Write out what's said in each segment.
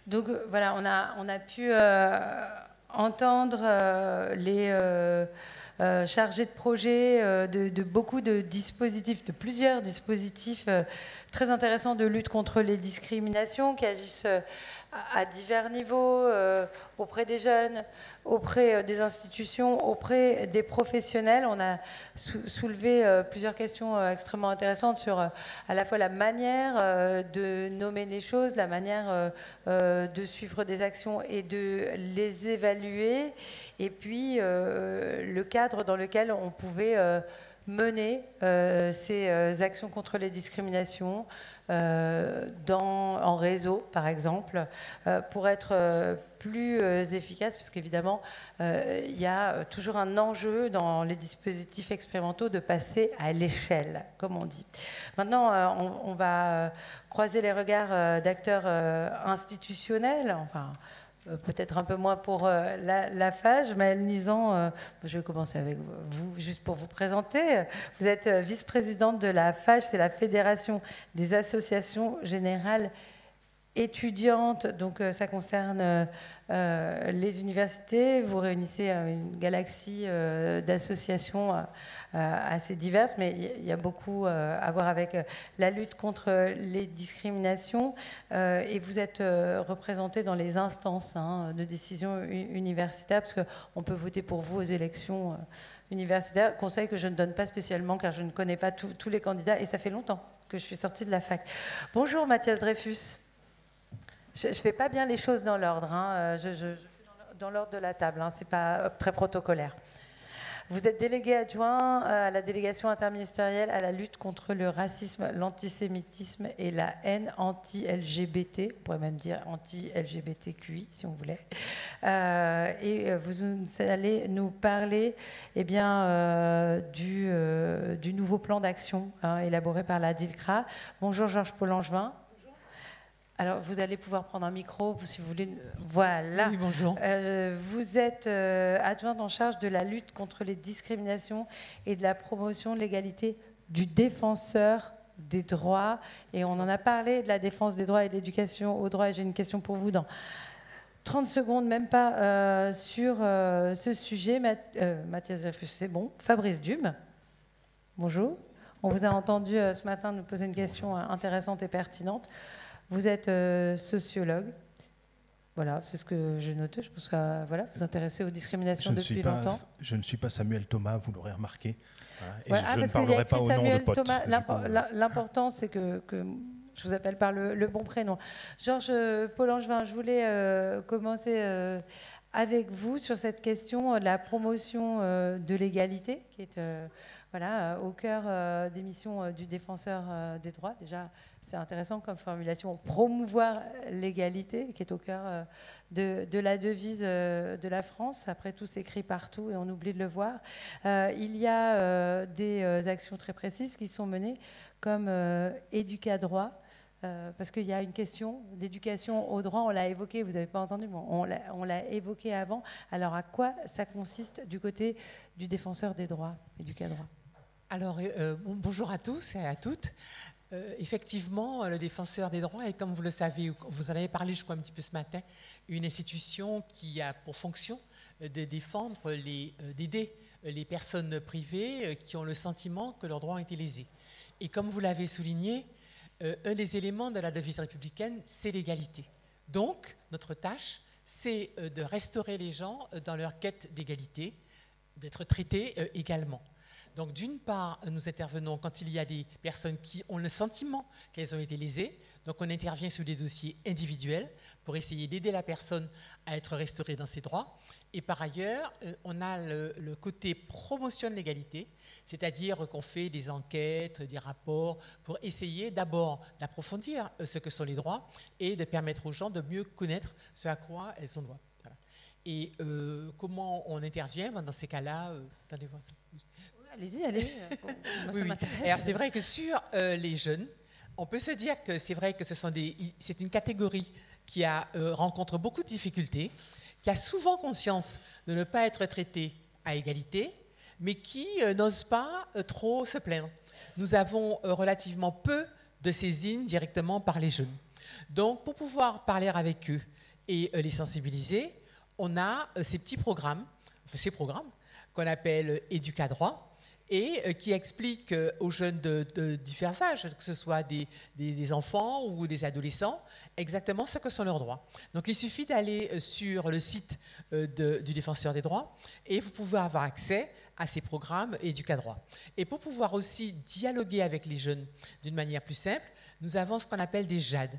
Donc voilà, on a pu entendre les chargés de projet de beaucoup de dispositifs, de plusieurs dispositifs très intéressants de lutte contre les discriminations qui agissent à divers niveaux, auprès des jeunes, auprès des institutions, auprès des professionnels. On a soulevé plusieurs questions extrêmement intéressantes sur à la fois la manière de nommer les choses, la manière de suivre des actions et de les évaluer, et puis le cadre dans lequel on pouvait mener ces actions contre les discriminations en réseau, par exemple, pour être plus efficace, parce qu'évidemment, il y a toujours un enjeu dans les dispositifs expérimentaux de passer à l'échelle, comme on dit. Maintenant, on va croiser les regards d'acteurs institutionnels, enfin, peut-être un peu moins pour la FAGE. Maëlle Nizan, je vais commencer avec vous, juste pour vous présenter. Vous êtes vice-présidente de la FAGE, c'est la Fédération des associations générales étudiantes, donc ça concerne les universités. Vous réunissez une galaxie d'associations assez diverses, mais il y a beaucoup à voir avec la lutte contre les discriminations, et vous êtes représenté dans les instances de décision universitaire, parce qu'on peut voter pour vous aux élections universitaires, conseil que je ne donne pas spécialement car je ne connais pas tous les candidats, et ça fait longtemps que je suis sortie de la fac. Bonjour Mathias Dreyfus. Je ne fais pas bien les choses dans l'ordre, je fais dans l'ordre de la table, ce n'est pas très protocolaire. Vous êtes délégué adjoint à la délégation interministérielle à la lutte contre le racisme, l'antisémitisme et la haine anti-LGBT, on pourrait même dire anti-LGBTQI si on voulait. Et vous allez nous parler du nouveau plan d'action élaboré par la DILCRA. Bonjour Georges-Paul Langevin. Alors, vous allez pouvoir prendre un micro si vous voulez. Voilà. Oui, bonjour. Vous êtes adjointe en charge de la lutte contre les discriminations et de la promotion de l'égalité du défenseur des droits. Et on en a parlé de la défense des droits et de l'éducation aux droits. Et j'ai une question pour vous dans 30 secondes, même pas, sur ce sujet. Mathias Dreyfus, c'est bon. Fabrice Dume, bonjour. On vous a entendu ce matin nous poser une question intéressante et pertinente. Vous êtes sociologue, voilà, c'est ce que j'ai noté. Je pense que voilà, vous vous intéressez aux discriminations depuis longtemps. Je ne suis pas Samuel Thomas, vous l'aurez remarqué. Voilà, et ouais, je ne parlerai pas au nom de pote. L'important, c'est que je vous appelle par le bon prénom. Georges-Paul Langevin, je voulais commencer avec vous sur cette question de la promotion de l'égalité, qui est au cœur des missions du défenseur des droits. Déjà, c'est intéressant comme formulation, promouvoir l'égalité, qui est au cœur de la devise de la France. Après tout, c'est écrit partout et on oublie de le voir. Il y a des actions très précises qui sont menées, comme Éducadroit, parce qu'il y a une question d'éducation au droit, on l'a évoqué, vous n'avez pas entendu, bon, on l'a évoqué avant. Alors, à quoi ça consiste du côté du défenseur des droits, Éducadroit? Alors, bonjour à tous et à toutes. Effectivement, le défenseur des droits est, comme vous le savez, vous en avez parlé, je crois, un petit peu ce matin, une institution qui a pour fonction de défendre, d'aider les personnes privées qui ont le sentiment que leurs droits ont été lésés. Et comme vous l'avez souligné, un des éléments de la devise républicaine, c'est l'égalité. Donc, notre tâche, c'est de restaurer les gens dans leur quête d'égalité, d'être traités également. Donc, d'une part, nous intervenons quand il y a des personnes qui ont le sentiment qu'elles ont été lésées. Donc, on intervient sur des dossiers individuels pour essayer d'aider la personne à être restaurée dans ses droits. Et par ailleurs, on a le côté promotion de l'égalité, c'est-à-dire qu'on fait des enquêtes, des rapports pour essayer d'abord d'approfondir ce que sont les droits et de permettre aux gens de mieux connaître ce à quoi elles ont droit. Voilà. Et comment on intervient dans ces cas-là attendez voir ça. Allez-y, allez. Oui. Alors, c'est vrai que sur les jeunes, on peut se dire que c'est vrai que c'est une catégorie qui rencontre beaucoup de difficultés, qui a souvent conscience de ne pas être traitée à égalité, mais qui n'ose pas trop se plaindre. Nous avons relativement peu de saisines directement par les jeunes. Donc, pour pouvoir parler avec eux et les sensibiliser, on a ces petits programmes, ces programmes qu'on appelle Éducadroit, et qui expliquent aux jeunes de divers âges, que ce soit des enfants ou des adolescents, exactement ce que sont leurs droits. Donc il suffit d'aller sur le site du Défenseur des droits et vous pouvez avoir accès à ces programmes Éducadroit. Et pour pouvoir aussi dialoguer avec les jeunes d'une manière plus simple, nous avons ce qu'on appelle des JAD.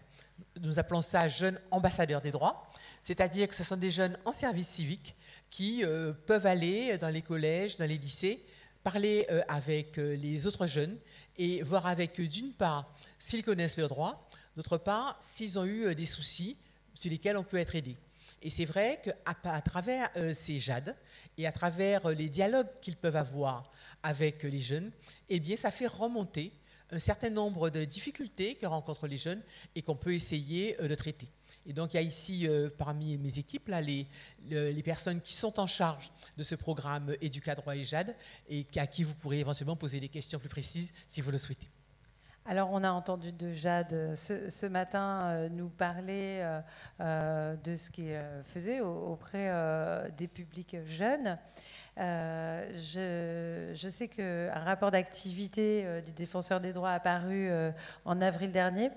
Nous appelons ça jeunes ambassadeurs des droits, c'est-à-dire que ce sont des jeunes en service civique qui peuvent aller dans les collèges, dans les lycées, parler avec les autres jeunes et voir avec eux, d'une part, s'ils connaissent leurs droits, d'autre part, s'ils ont eu des soucis sur lesquels on peut être aidé. Et c'est vrai qu'à travers ces JAD et à travers les dialogues qu'ils peuvent avoir avec les jeunes, eh bien, ça fait remonter un certain nombre de difficultés que rencontrent les jeunes et qu'on peut essayer de traiter. Et donc, il y a ici, parmi mes équipes, là, les personnes qui sont en charge de ce programme Éducadroit et JAD et à qui vous pourrez éventuellement poser des questions plus précises si vous le souhaitez. Alors, on a entendu de Jade ce matin nous parler de ce qu'il faisait auprès des publics jeunes. Je sais qu'un rapport d'activité du Défenseur des droits a paru en avril dernier.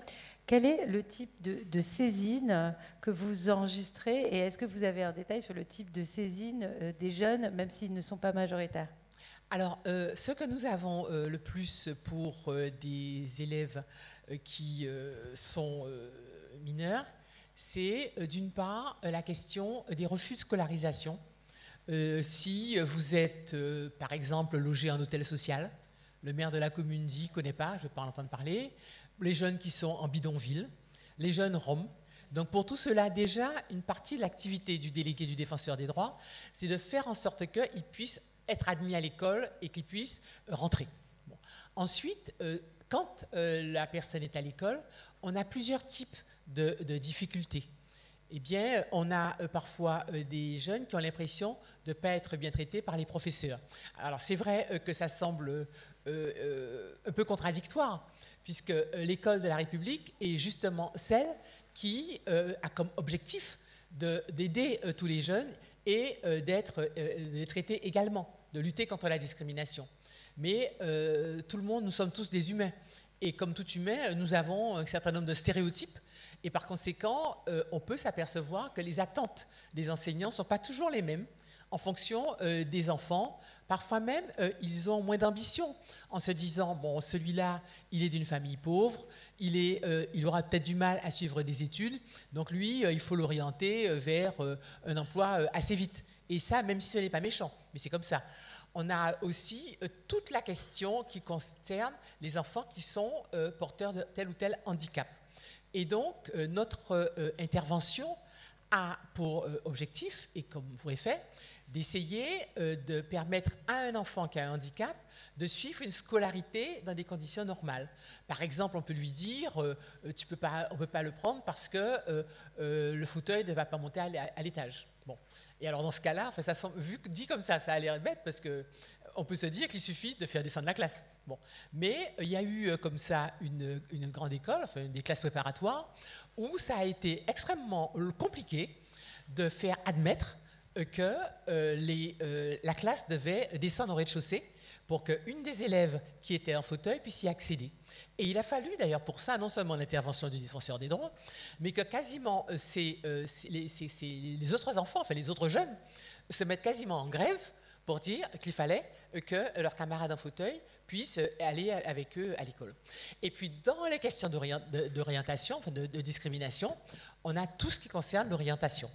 Quel est le type de saisine que vous enregistrez et est-ce que vous avez un détail sur le type de saisine des jeunes, même s'ils ne sont pas majoritaires ? Alors, ce que nous avons le plus pour des élèves qui sont mineurs, c'est d'une part la question des refus de scolarisation. Si vous êtes, par exemple, logé en hôtel social, le maire de la commune dit, ne connaît pas, je ne vais pas en entendre parler, les jeunes qui sont en bidonville, les jeunes roms. Donc pour tout cela, déjà, une partie de l'activité du délégué du Défenseur des droits, c'est de faire en sorte qu'ils puissent être admis à l'école et qu'ils puissent rentrer. Bon. Ensuite, quand la personne est à l'école, on a plusieurs types de difficultés. Eh bien, on a parfois des jeunes qui ont l'impression de ne pas être bien traités par les professeurs. Alors c'est vrai que ça semble un peu contradictoire, puisque l'école de la République est justement celle qui a comme objectif d'aider tous les jeunes et d'être traités également, de lutter contre la discrimination. Mais tout le monde, nous sommes tous des humains. Et comme tout humain, nous avons un certain nombre de stéréotypes. Et par conséquent, on peut s'apercevoir que les attentes des enseignants ne sont pas toujours les mêmes en fonction des enfants. Parfois même, ils ont moins d'ambition en se disant, bon, celui-là, il est d'une famille pauvre, il aura peut-être du mal à suivre des études, donc lui, il faut l'orienter vers un emploi assez vite. Et ça, même si ce n'est pas méchant, mais c'est comme ça. On a aussi toute la question qui concerne les enfants qui sont porteurs de tel ou tel handicap. Et donc, notre intervention a pour objectif, et comme pour effet, d'essayer de permettre à un enfant qui a un handicap de suivre une scolarité dans des conditions normales. Par exemple, on peut lui dire on ne peut pas le prendre parce que le fauteuil ne va pas monter à l'étage. Bon. Et alors dans ce cas-là, enfin, dit comme ça a l'air bête parce qu'on peut se dire qu'il suffit de faire descendre la classe. Bon. Mais il y a eu comme ça une grande école, enfin des classes préparatoires, où ça a été extrêmement compliqué de faire admettre que la classe devait descendre au rez-de-chaussée pour qu'une des élèves qui était en fauteuil puisse y accéder. Et il a fallu d'ailleurs pour ça non seulement l'intervention du Défenseur des droits, mais que quasiment les autres enfants, enfin les autres jeunes, se mettent quasiment en grève pour dire qu'il fallait que leurs camarades en fauteuil puissent aller avec eux à l'école. Et puis dans les questions d'orientation, enfin de discrimination, on a tout ce qui concerne l'orientation.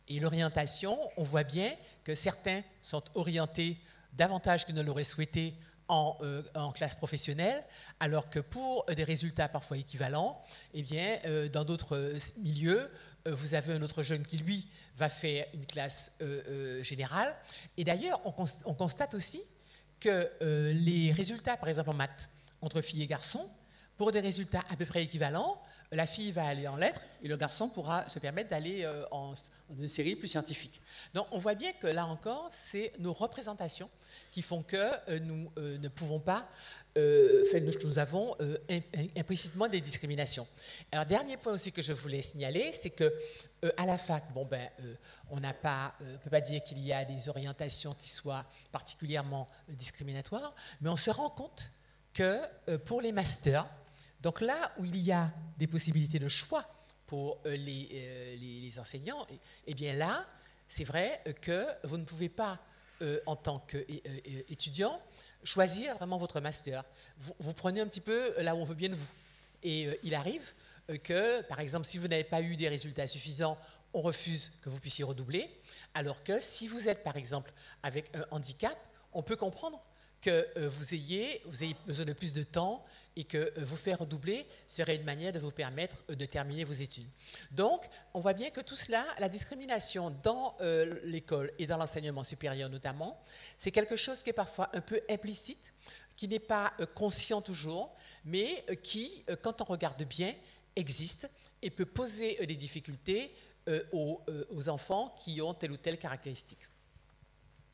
Et l'orientation, on voit bien que certains sont orientés davantage qu'ils ne l'auraient souhaité en classe professionnelle, alors que pour des résultats parfois équivalents, eh bien, dans d'autres milieux, vous avez un autre jeune qui, lui, va faire une classe générale. Et d'ailleurs, on constate aussi que les résultats, par exemple en maths, entre filles et garçons, pour des résultats à peu près équivalents, la fille va aller en lettres et le garçon pourra se permettre d'aller en une série plus scientifique. Donc on voit bien que là encore, c'est nos représentations qui font que nous ne pouvons pas, nous avons implicitement des discriminations. Alors dernier point aussi que je voulais signaler, c'est que à la fac, on n'a pas, peut pas dire qu'il y a des orientations qui soient particulièrement discriminatoires, mais on se rend compte que pour les masters, donc là où il y a des possibilités de choix pour les enseignants, et bien là, c'est vrai que vous ne pouvez pas, en tant qu'étudiant, choisir vraiment votre master. Vous prenez un petit peu là où on veut bien de vous. Et il arrive que, par exemple, si vous n'avez pas eu des résultats suffisants, on refuse que vous puissiez redoubler, alors que si vous êtes, par exemple, avec un handicap, on peut comprendre que vous ayez besoin de plus de temps et que vous faire redoubler serait une manière de vous permettre de terminer vos études. Donc, on voit bien que tout cela, la discrimination dans l'école et dans l'enseignement supérieur notamment, c'est quelque chose qui est parfois un peu implicite, qui n'est pas conscient toujours, mais qui, quand on regarde bien, existe et peut poser des difficultés aux enfants qui ont telle ou telle caractéristique.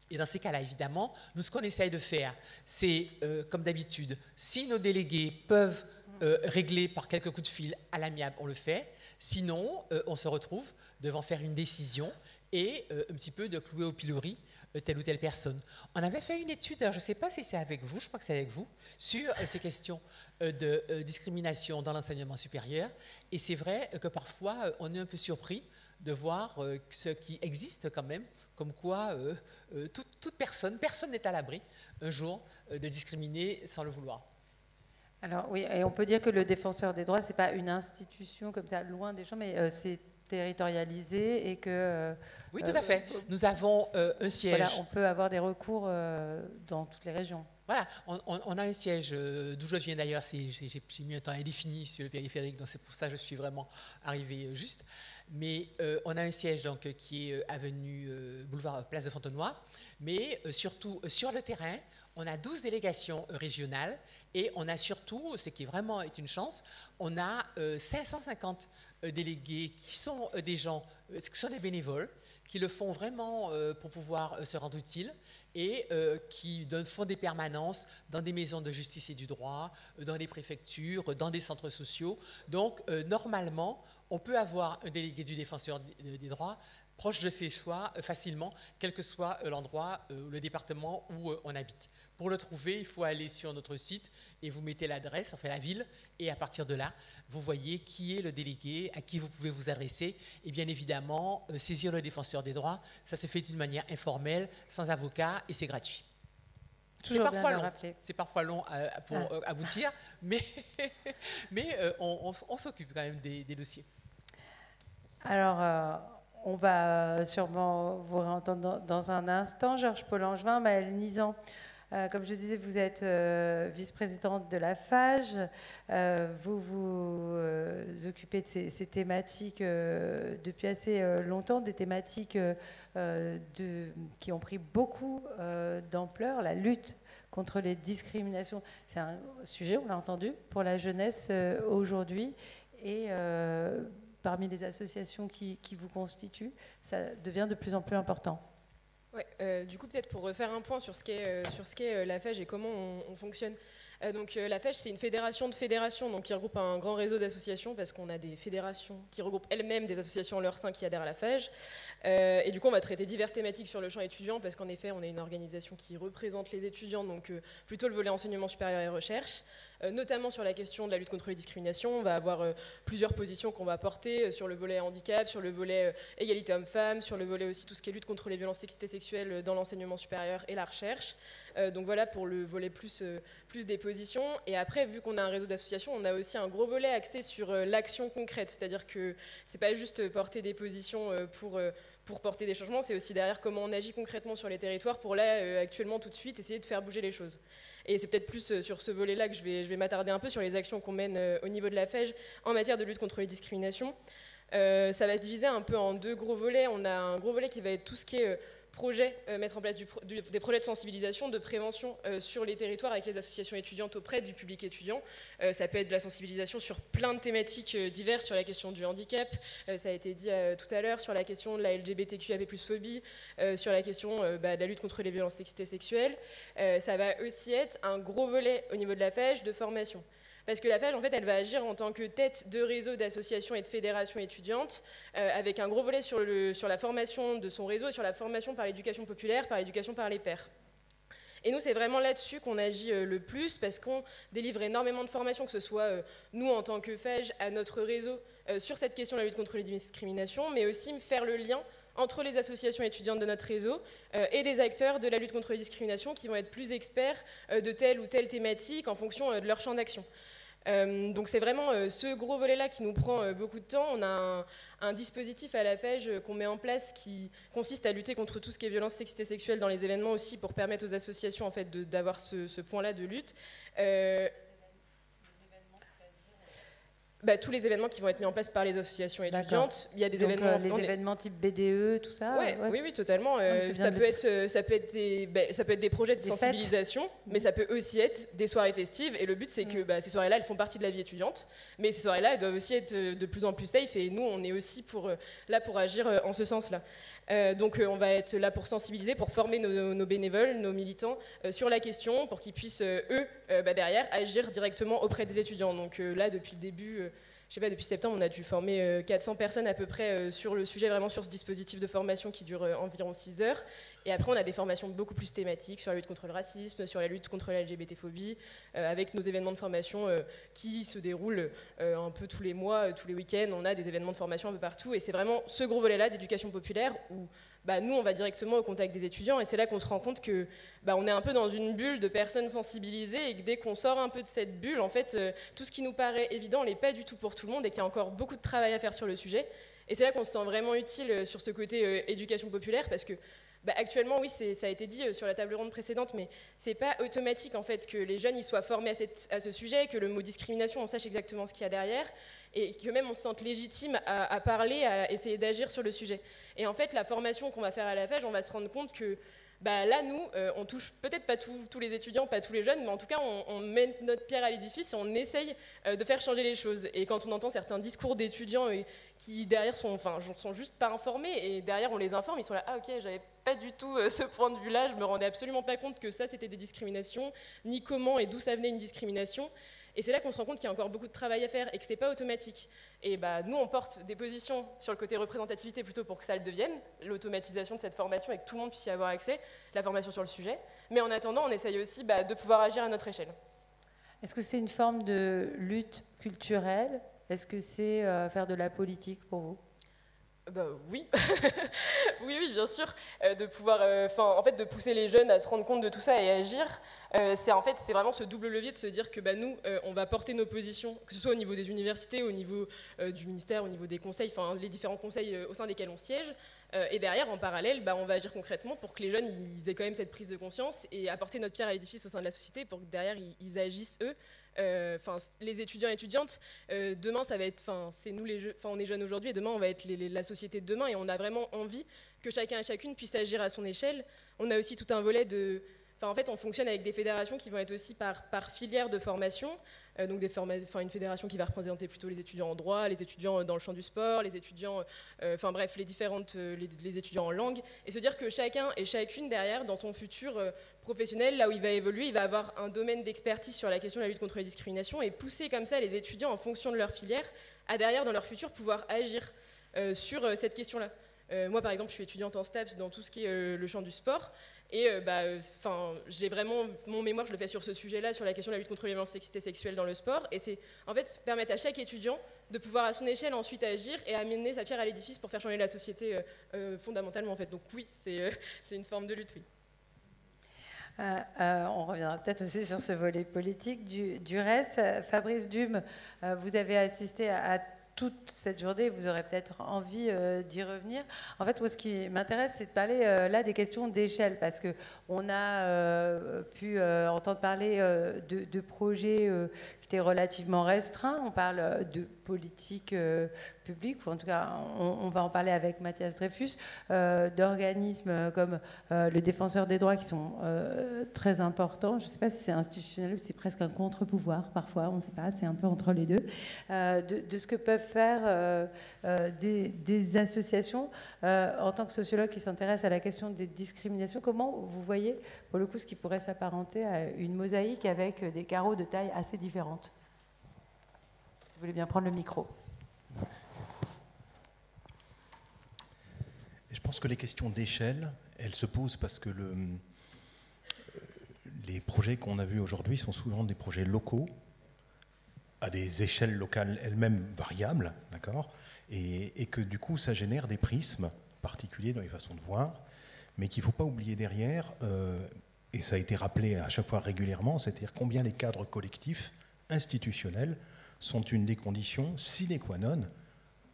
Et dans ces cas-là, évidemment, nous, ce qu'on essaye de faire, c'est, comme d'habitude, si nos délégués peuvent régler par quelques coups de fil à l'amiable, on le fait. Sinon, on se retrouve devant faire une décision et un petit peu de clouer au pilori telle ou telle personne. On avait fait une étude, alors je ne sais pas si c'est avec vous, je crois que c'est avec vous, sur ces questions de discrimination dans l'enseignement supérieur. Et c'est vrai que parfois, on est un peu surpris de voir ce qui existe quand même, comme quoi toute personne n'est à l'abri un jour de discriminer sans le vouloir. Alors oui, et on peut dire que le défenseur des droits, ce n'est pas une institution comme ça, loin des gens, mais c'est territorialisé et que... oui, tout à fait. Nous avons un siège. Voilà, on peut avoir des recours dans toutes les régions. Voilà, on a un siège, d'où je viens d'ailleurs, j'ai mis un temps indéfini sur le périphérique, donc c'est pour ça que je suis vraiment arrivé juste. Mais on a un siège donc, qui est avenue boulevard Place de Fontenoy, mais surtout sur le terrain, on a 12 délégations régionales et on a surtout, ce qui vraiment est une chance, on a 550 délégués qui sont des gens, qui sont des bénévoles, qui le font vraiment pour pouvoir se rendre utile et qui font des permanences dans des maisons de justice et du droit, dans des préfectures, dans des centres sociaux. Donc, normalement, on peut avoir un délégué du défenseur des droits proche de ses choix facilement, quel que soit l'endroit, le département où on habite. Pour le trouver, il faut aller sur notre site et vous mettez l'adresse, enfin la ville, et à partir de là, vous voyez qui est le délégué, à qui vous pouvez vous adresser. Et bien évidemment, saisir le défenseur des droits, ça se fait d'une manière informelle, sans avocat, et c'est gratuit. C'est parfois long pour aboutir, mais on s'occupe quand même des dossiers. Alors, on va sûrement vous réentendre dans un instant. Georges Paul-Angevin, Maëlle Nizan, comme je disais, vous êtes vice-présidente de la FAGE. Vous vous occupez de ces thématiques depuis assez longtemps, des thématiques qui ont pris beaucoup d'ampleur. La lutte contre les discriminations, c'est un sujet, on l'a entendu, pour la jeunesse aujourd'hui. Et parmi les associations qui vous constituent, ça devient de plus en plus important. Ouais, du coup, peut-être pour refaire un point sur ce qu'est la FAGE et comment on fonctionne. Donc, la FAGE, c'est une fédération de fédérations donc, qui regroupe un grand réseau d'associations parce qu'on a des fédérations qui regroupent elles-mêmes des associations en leur sein qui adhèrent à la FAGE. Et du coup, on va traiter diverses thématiques sur le champ étudiant parce qu'en effet, on est une organisation qui représente les étudiants, donc plutôt le volet enseignement supérieur et recherche. Notamment sur la question de la lutte contre les discriminations. On va avoir plusieurs positions qu'on va porter sur le volet handicap, sur le volet égalité homme-femme, sur le volet aussi tout ce qui est lutte contre les violences sexistes et sexuelles dans l'enseignement supérieur et la recherche. Donc voilà pour le volet plus des positions. Et après, vu qu'on a un réseau d'associations, on a aussi un gros volet axé sur l'action concrète. C'est-à-dire que c'est pas juste porter des positions pour porter des changements, c'est aussi derrière comment on agit concrètement sur les territoires pour là, actuellement, tout de suite, essayer de faire bouger les choses. Et c'est peut-être plus sur ce volet-là que je vais m'attarder un peu sur les actions qu'on mène au niveau de la FAGE en matière de lutte contre les discriminations. Ça va se diviser un peu en deux gros volets. On a un gros volet qui va être tout ce qui est mettre en place des projets de sensibilisation, de prévention sur les territoires avec les associations étudiantes auprès du public étudiant. Ça peut être de la sensibilisation sur plein de thématiques diverses, sur la question du handicap, ça a été dit tout à l'heure, sur la question de la LGBTQIA+, phobie, sur la question de la lutte contre les violences sexistes et sexuelles. Ça va aussi être un gros volet au niveau de la FEJ de formation. Parce que la FEJ, en fait, elle va agir en tant que tête de réseau d'associations et de fédérations étudiantes, avec un gros volet sur la formation de son réseau et sur la formation par l'éducation populaire, par l'éducation par les pairs. Et nous, c'est vraiment là-dessus qu'on agit le plus, parce qu'on délivre énormément de formations, que ce soit nous, en tant que FEJ, à notre réseau, sur cette question de la lutte contre les discriminations, mais aussi faire le lien entre les associations étudiantes de notre réseau et des acteurs de la lutte contre les discriminations qui vont être plus experts de telle ou telle thématique en fonction de leur champ d'action. Donc c'est vraiment ce gros volet-là qui nous prend beaucoup de temps. On a un dispositif à la FEJ qu'on met en place qui consiste à lutter contre tout ce qui est violence sexiste et sexuelle dans les événements aussi, pour permettre aux associations en fait, d'avoir ce point-là de lutte. Tous les événements qui vont être mis en place par les associations étudiantes. Il y a des événements... les événements type BDE, tout ça Oui, totalement. Ça peut être des projets de sensibilisation, mais ça peut aussi être des soirées festives. Et le but, c'est que ces soirées-là, elles font partie de la vie étudiante. Mais ces soirées-là, elles doivent aussi être de plus en plus safe. Et nous, on est aussi là pour agir en ce sens-là. Donc on va être là pour sensibiliser, pour former nos bénévoles, nos militants sur la question, pour qu'ils puissent, eux, derrière, agir directement auprès des étudiants. Donc là, depuis le début, je sais pas, depuis septembre, on a dû former 400 personnes à peu près sur le sujet, vraiment sur ce dispositif de formation qui dure environ 6 heures. Et après, on a des formations beaucoup plus thématiques sur la lutte contre le racisme, sur la lutte contre la LGBT-phobie, avec nos événements de formation qui se déroulent un peu tous les mois, tous les week-ends. On a des événements de formation un peu partout. Et c'est vraiment ce gros volet-là d'éducation populaire où nous, on va directement au contact des étudiants. Et c'est là qu'on se rend compte que on est un peu dans une bulle de personnes sensibilisées et que dès qu'on sort un peu de cette bulle, en fait, tout ce qui nous paraît évident n'est pas du tout pour tout le monde et qu'il y a encore beaucoup de travail à faire sur le sujet. Et c'est là qu'on se sent vraiment utile sur ce côté éducation populaire parce que actuellement, oui, ça a été dit sur la table ronde précédente, mais c'est pas automatique en fait que les jeunes y soient formés à ce sujet, que le mot discrimination, on sache exactement ce qu'il y a derrière, et que même on se sente légitime à parler, à essayer d'agir sur le sujet. Et en fait, la formation qu'on va faire à la FEJ, on va se rendre compte que là, nous, on touche peut-être pas tous les étudiants, pas tous les jeunes, mais en tout cas, on met notre pierre à l'édifice et on essaye de faire changer les choses. Et quand on entend certains discours d'étudiants qui, derrière, sont juste pas informés, et derrière, on les informe, ils sont là, ah ok, j'avais pas du tout ce point de vue-là, je me rendais absolument pas compte que ça, c'était des discriminations, ni comment et d'où ça venait une discrimination. Et c'est là qu'on se rend compte qu'il y a encore beaucoup de travail à faire et que c'est pas automatique. Et nous, on porte des positions sur le côté représentativité plutôt pour que ça le devienne, l'automatisation de cette formation et que tout le monde puisse y avoir accès, la formation sur le sujet. Mais en attendant, on essaye aussi de pouvoir agir à notre échelle. Est-ce que c'est une forme de lutte culturelle? Est-ce que c'est faire de la politique pour vous? Oui. oui, bien sûr. De pouvoir, en fait, de pousser les jeunes à se rendre compte de tout ça et agir. C'est vraiment ce double levier de se dire que nous, on va porter nos positions, que ce soit au niveau des universités, au niveau du ministère, au niveau des conseils, les différents conseils au sein desquels on siège. Et derrière, en parallèle, on va agir concrètement pour que les jeunes ils aient quand même cette prise de conscience et apporter notre pierre à l'édifice au sein de la société pour que derrière, ils agissent eux. Les étudiants et étudiantes, demain ça va être, c'est nous on est jeunes aujourd'hui et demain on va être la société de demain et on a vraiment envie que chacun et chacune puisse agir à son échelle. On a aussi tout un volet en fait on fonctionne avec des fédérations qui vont être aussi par filière de formation, donc une fédération qui va représenter plutôt les étudiants en droit, les étudiants dans le champ du sport, les étudiants, les étudiants en langue, et se dire que chacun et chacune derrière dans son futur professionnel, là où il va évoluer, il va avoir un domaine d'expertise sur la question de la lutte contre les discriminations et pousser comme ça les étudiants en fonction de leur filière à derrière dans leur futur pouvoir agir sur cette question-là. Moi par exemple je suis étudiante en STAPS dans tout ce qui est le champ du sport et j'ai vraiment mon mémoire je le fais sur ce sujet-là, sur la question de la lutte contre les violences sexistes et sexuelles dans le sport, et c'est en fait permettre à chaque étudiant de pouvoir à son échelle ensuite agir et amener sa pierre à l'édifice pour faire changer la société fondamentalement en fait. Donc oui, c'est une forme de lutte, oui. On reviendra peut-être aussi sur ce volet politique. Du reste, Fabrice Dume, vous avez assisté à toute cette journée, vous aurez peut-être envie d'y revenir. En fait, moi, ce qui m'intéresse, c'est de parler là des questions d'échelle, parce qu'on a pu entendre parler de projets qui étaient relativement restreints. On parle de politiques publiques, ou en tout cas, on va en parler avec Mathias Dreyfus, d'organismes comme le Défenseur des droits qui sont très importants. Je ne sais pas si c'est institutionnel ou si c'est presque un contre-pouvoir parfois, on ne sait pas, c'est un peu entre les deux, de ce que peuvent faire des associations. En tant que sociologue qui s'intéresse à la question des discriminations, comment vous voyez, pour le coup, ce qui pourrait s'apparenter à une mosaïque avec des carreaux de taille assez différentes? Si vous voulez bien prendre le micro. Je pense que les questions d'échelle, elles se posent parce que les projets qu'on a vus aujourd'hui sont souvent des projets locaux, à des échelles locales elles-mêmes variables, d'accord, et que du coup ça génère des prismes particuliers dans les façons de voir, mais qu'il ne faut pas oublier derrière, et ça a été rappelé à chaque fois régulièrement, c'est-à-dire combien les cadres collectifs, institutionnels, sont une des conditions sine qua non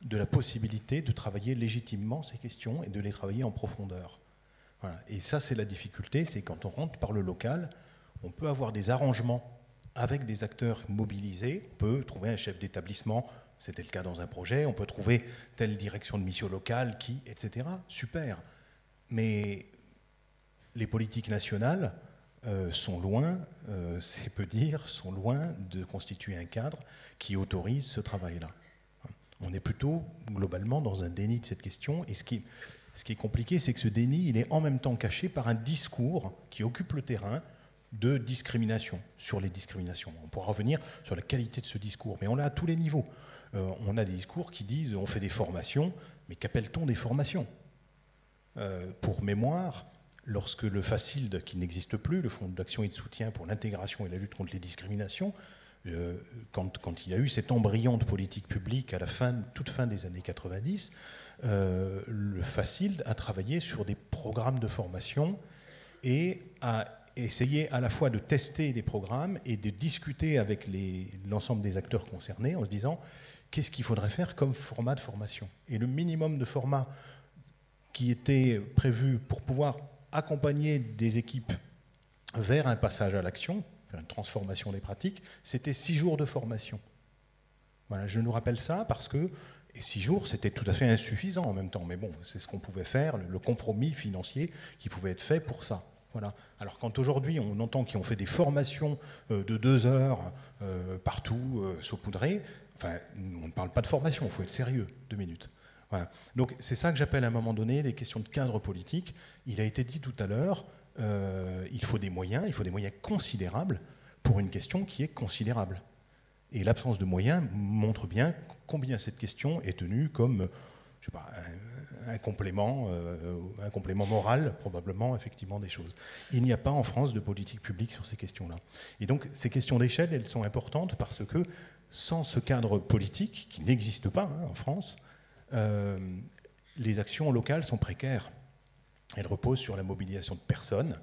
de la possibilité de travailler légitimement ces questions et de les travailler en profondeur. Voilà. Et ça, c'est la difficulté, c'est quand on rentre par le local, on peut avoir des arrangements avec des acteurs mobilisés, on peut trouver un chef d'établissement, c'était le cas dans un projet, on peut trouver telle direction de mission locale qui, etc. Super. Mais les politiques nationales sont loin, c'est peu dire, sont loin de constituer un cadre qui autorise ce travail-là. On est plutôt globalement dans un déni de cette question, et ce qui est compliqué, c'est que ce déni, il est en même temps caché par un discours qui occupe le terrain de discrimination, sur les discriminations. On pourra revenir sur la qualité de ce discours, mais on l'a à tous les niveaux. On a des discours qui disent on fait des formations, mais qu'appelle-t-on des formations? Pour mémoire, lorsque le FACILD, qui n'existe plus, le Fonds d'action et de soutien pour l'intégration et la lutte contre les discriminations, quand il y a eu cet embryon de politique publique à la toute fin des années 90, le FACILD a travaillé sur des programmes de formation et a essayé à la fois de tester des programmes et de discuter avec l'ensemble des acteurs concernés en se disant qu'est-ce qu'il faudrait faire comme format de formation. Et le minimum de format qui était prévu pour pouvoir accompagner des équipes vers un passage à l'action, vers une transformation des pratiques, c'était 6 jours de formation. Voilà, je nous rappelle ça parce que 6 jours, c'était tout à fait insuffisant en même temps. Mais bon, c'est ce qu'on pouvait faire, le compromis financier qui pouvait être fait pour ça. Voilà. Alors quand aujourd'hui on entend qu'ils ont fait des formations de 2 heures partout, saupoudrées, enfin, on ne parle pas de formation, il faut être sérieux, 2 minutes. Voilà. Donc c'est ça que j'appelle à un moment donné des questions de cadre politique. Il a été dit tout à l'heure, il faut des moyens considérables pour une question qui est considérable. Et l'absence de moyens montre bien combien cette question est tenue comme, je sais pas, un complément moral, probablement, effectivement, des choses. Il n'y a pas en France de politique publique sur ces questions-là. Et donc, ces questions d'échelle, elles sont importantes parce que sans ce cadre politique, qui n'existe pas en France, les actions locales sont précaires. Elles reposent sur la mobilisation de personnes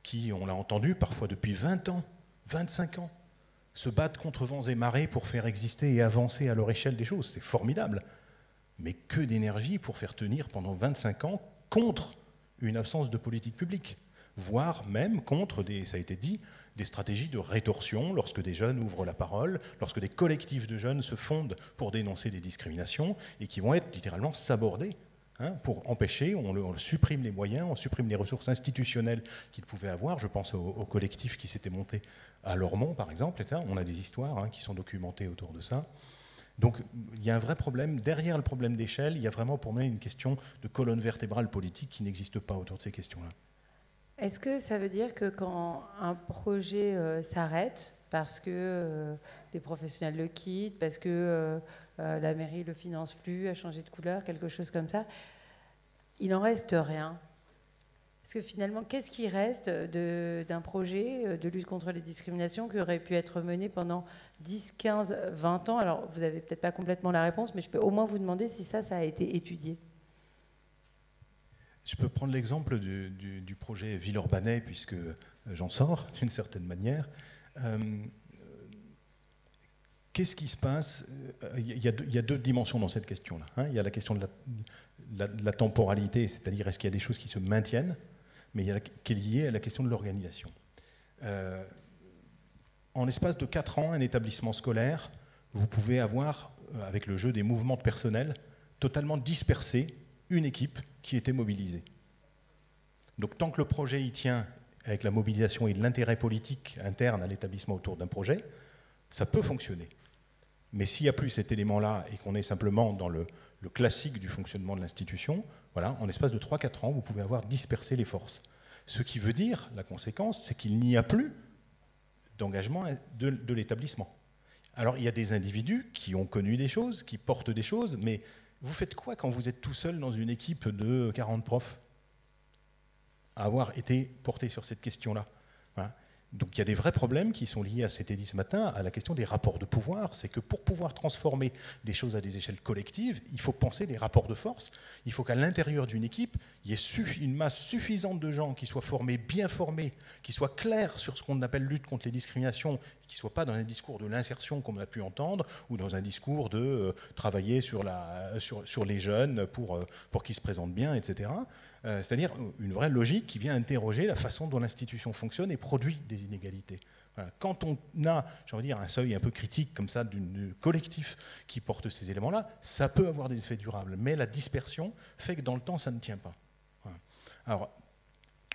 qui, on l'a entendu, parfois depuis 20 ans, 25 ans, se battent contre vents et marées pour faire exister et avancer à leur échelle des choses. C'est formidable. Mais que d'énergie pour faire tenir pendant 25 ans contre une absence de politique publique, voire même contre, ça a été dit, des stratégies de rétorsion lorsque des jeunes ouvrent la parole, lorsque des collectifs de jeunes se fondent pour dénoncer des discriminations et qui vont être littéralement sabordés. Pour empêcher, on supprime les moyens, on supprime les ressources institutionnelles qu'ils pouvaient avoir. Je pense au collectif qui s'était monté à Lormont, par exemple. On a des histoires qui sont documentées autour de ça. Donc il y a un vrai problème. Derrière le problème d'échelle, il y a vraiment pour moi une question de colonne vertébrale politique qui n'existe pas autour de ces questions-là. Est-ce que ça veut dire que quand un projet s'arrête, parce que les professionnels le quittent, parce que la mairie ne le finance plus, a changé de couleur, quelque chose comme ça, il n'en reste rien? Parce que finalement, qu'est-ce qui reste d'un projet de lutte contre les discriminations qui aurait pu être mené pendant 10, 15, 20 ans? Alors, vous n'avez peut-être pas complètement la réponse, mais je peux au moins vous demander si ça a été étudié. Je peux prendre l'exemple du projet Villeurbanne, puisque j'en sors d'une certaine manière. Qu'est-ce qui se passe? Il y a 2 dimensions dans cette question-là. Il y a la question de la temporalité, c'est-à-dire est-ce qu'il y a des choses qui se maintiennent, mais qui est liée à la question de l'organisation. En l'espace de 4 ans, un établissement scolaire, vous pouvez avoir avec le jeu des mouvements de personnel, totalement dispersés, une équipe qui était mobilisée. Donc tant que le projet y tient, avec la mobilisation et de l'intérêt politique interne à l'établissement autour d'un projet, ça peut fonctionner. Mais s'il n'y a plus cet élément-là et qu'on est simplement dans le classique du fonctionnement de l'institution, voilà, en l'espace de 3-4 ans, vous pouvez avoir dispersé les forces. Ce qui veut dire, la conséquence, c'est qu'il n'y a plus d'engagement de l'établissement. Alors, il y a des individus qui ont connu des choses, qui portent des choses, mais vous faites quoi quand vous êtes tout seul dans une équipe de 40 profs à avoir été porté sur cette question-là? Voilà. Donc il y a des vrais problèmes qui sont liés à, c'était dit ce matin, à la question des rapports de pouvoir. C'est que pour pouvoir transformer des choses à des échelles collectives, il faut penser des rapports de force. Il faut qu'à l'intérieur d'une équipe, il y ait une masse suffisante de gens qui soient formés, bien formés, qui soient clairs sur ce qu'on appelle lutte contre les discriminations, qui ne soient pas dans un discours de l'insertion comme on a pu entendre, ou dans un discours de travailler sur les jeunes pour qu'ils se présentent bien, etc. C'est-à-dire une vraie logique qui vient interroger la façon dont l'institution fonctionne et produit des inégalités. Voilà. Quand on a, j'ai envie de dire, un seuil un peu critique comme ça du collectif qui porte ces éléments-là, ça peut avoir des effets durables, mais la dispersion fait que dans le temps, ça ne tient pas. Voilà. Alors,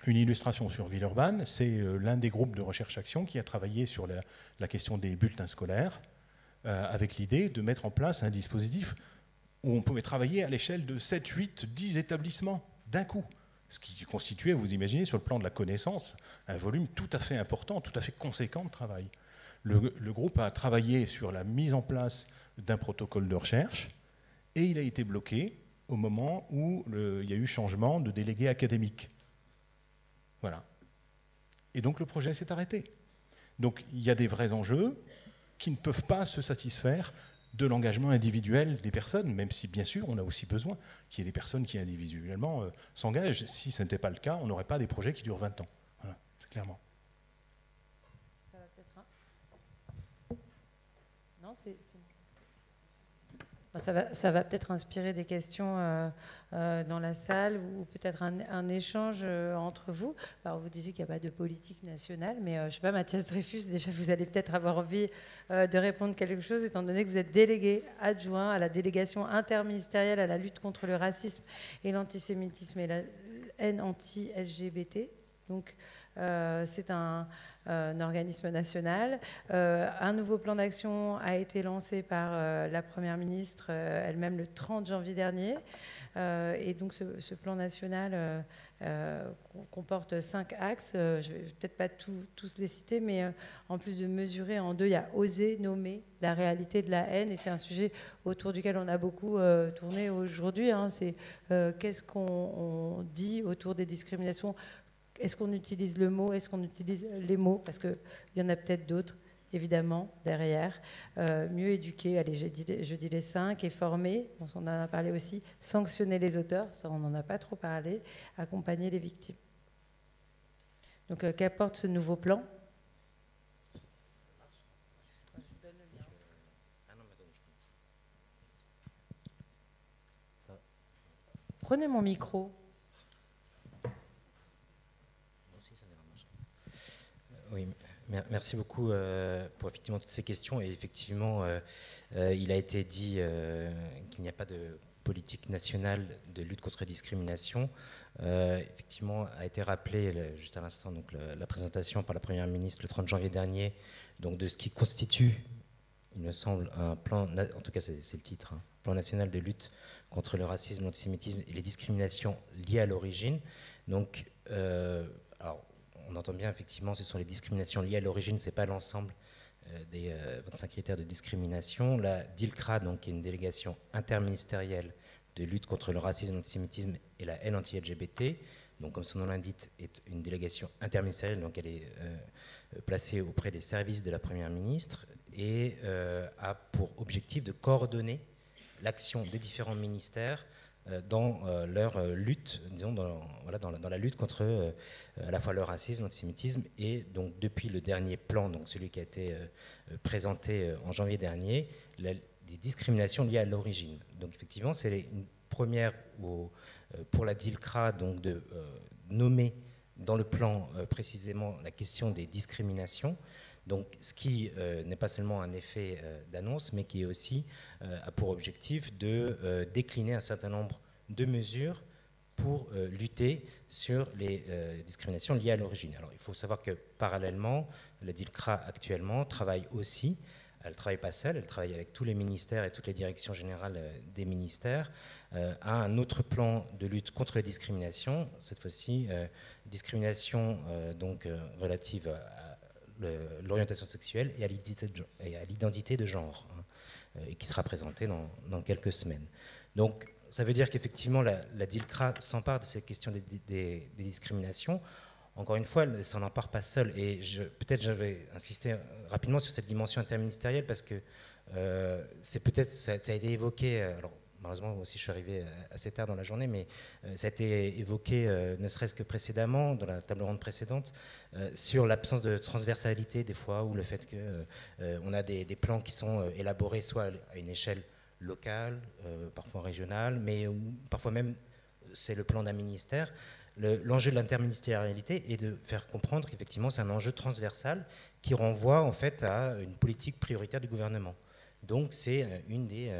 une illustration sur Villeurbanne, c'est l'un des groupes de recherche-action qui a travaillé sur la question des bulletins scolaires, avec l'idée de mettre en place un dispositif où on pouvait travailler à l'échelle de 7, 8, 10 établissements d'un coup, ce qui constituait, vous imaginez, sur le plan de la connaissance, un volume tout à fait important, tout à fait conséquent de travail. Le groupe a travaillé sur la mise en place d'un protocole de recherche et il a été bloqué au moment où il y a eu changement de délégué académique. Voilà. Et donc le projet s'est arrêté. Donc il y a des vrais enjeux qui ne peuvent pas se satisfaire de l'engagement individuel des personnes, même si, bien sûr, on a aussi besoin qu'il y ait des personnes qui individuellement s'engagent. Si ce n'était pas le cas, on n'aurait pas des projets qui durent 20 ans. Voilà, c'est clairement. Ça va peut-être... Non, ça va peut-être inspirer des questions dans la salle ou peut-être un échange entre vous. Alors, vous disiez qu'il n'y a pas de politique nationale, mais je ne sais pas, Mathias Dreyfus, déjà, vous allez peut-être avoir envie de répondre quelque chose, étant donné que vous êtes délégué adjoint à la délégation interministérielle à la lutte contre le racisme et l'antisémitisme et la haine anti-LGBT. Donc, c'est un organisme national. Un nouveau plan d'action a été lancé par la Première ministre elle-même le 30 janvier dernier. Et donc ce plan national comporte 5 axes. Je ne vais peut-être pas tous les citer, mais en plus de mesurer en 2, il y a oser nommer la réalité de la haine. Et c'est un sujet autour duquel on a beaucoup tourné aujourd'hui. Hein. C'est qu'est-ce qu'on dit autour des discriminations? Est-ce qu'on utilise le mot? Est-ce qu'on utilise les mots? Parce qu'il y en a peut-être d'autres, évidemment, derrière. Mieux éduquer, allez, je dis les 5, et former, on en a parlé aussi, sanctionner les auteurs, ça on n'en a pas trop parlé, accompagner les victimes. Donc qu'apporte ce nouveau plan? Prenez mon micro. Oui, merci beaucoup pour effectivement toutes ces questions. Et effectivement, il a été dit qu'il n'y a pas de politique nationale de lutte contre la discrimination. Effectivement, a été rappelé juste à l'instant donc la présentation par la Première ministre le 30 janvier dernier donc de ce qui constitue, il me semble, un plan, en tout cas c'est le titre, hein, plan national de lutte contre le racisme, l'antisémitisme et les discriminations liées à l'origine. Donc, alors, on entend bien, effectivement, ce sont les discriminations liées à l'origine, ce n'est pas l'ensemble des 25 critères de discrimination. La DILCRA, donc, qui est une délégation interministérielle de lutte contre le racisme, l'antisémitisme et la haine anti-LGBT, donc, comme son nom l'indique, est une délégation interministérielle, donc elle est placée auprès des services de la Première ministre et a pour objectif de coordonner l'action des différents ministères dans leur lutte, disons, dans la lutte contre à la fois le racisme, l'antisémitisme, et donc depuis le dernier plan, donc celui qui a été présenté en janvier dernier, des discriminations liées à l'origine. Donc effectivement, c'est une première pour la DILCRA donc de nommer dans le plan précisément la question des discriminations. Donc, ce qui n'est pas seulement un effet d'annonce, mais qui est aussi a pour objectif de décliner un certain nombre de mesures pour lutter sur les discriminations liées à l'origine. Alors, il faut savoir que parallèlement, la DILCRA actuellement travaille aussi. Elle ne travaille pas seule, elle travaille avec tous les ministères et toutes les directions générales des ministères à un autre plan de lutte contre les discriminations, cette fois-ci discrimination relative à l'orientation sexuelle et à l'identité de genre, et qui sera présentée dans quelques semaines. Donc, ça veut dire qu'effectivement, la DILCRA s'empare de cette question des discriminations. Encore une fois, elle ne s'en empare pas seule. Et peut-être j'avais insisté rapidement sur cette dimension interministérielle parce que ça a été évoqué. Alors, malheureusement, moi aussi, je suis arrivé assez tard dans la journée, mais ça a été évoqué, ne serait-ce que précédemment, dans la table ronde précédente, sur l'absence de transversalité des fois, ou le fait qu'on a des plans qui sont élaborés soit à une échelle locale, parfois régionale, mais parfois même c'est le plan d'un ministère. L'enjeu de l'interministérialité est de faire comprendre qu'effectivement c'est un enjeu transversal qui renvoie en fait à une politique prioritaire du gouvernement. Donc c'est une des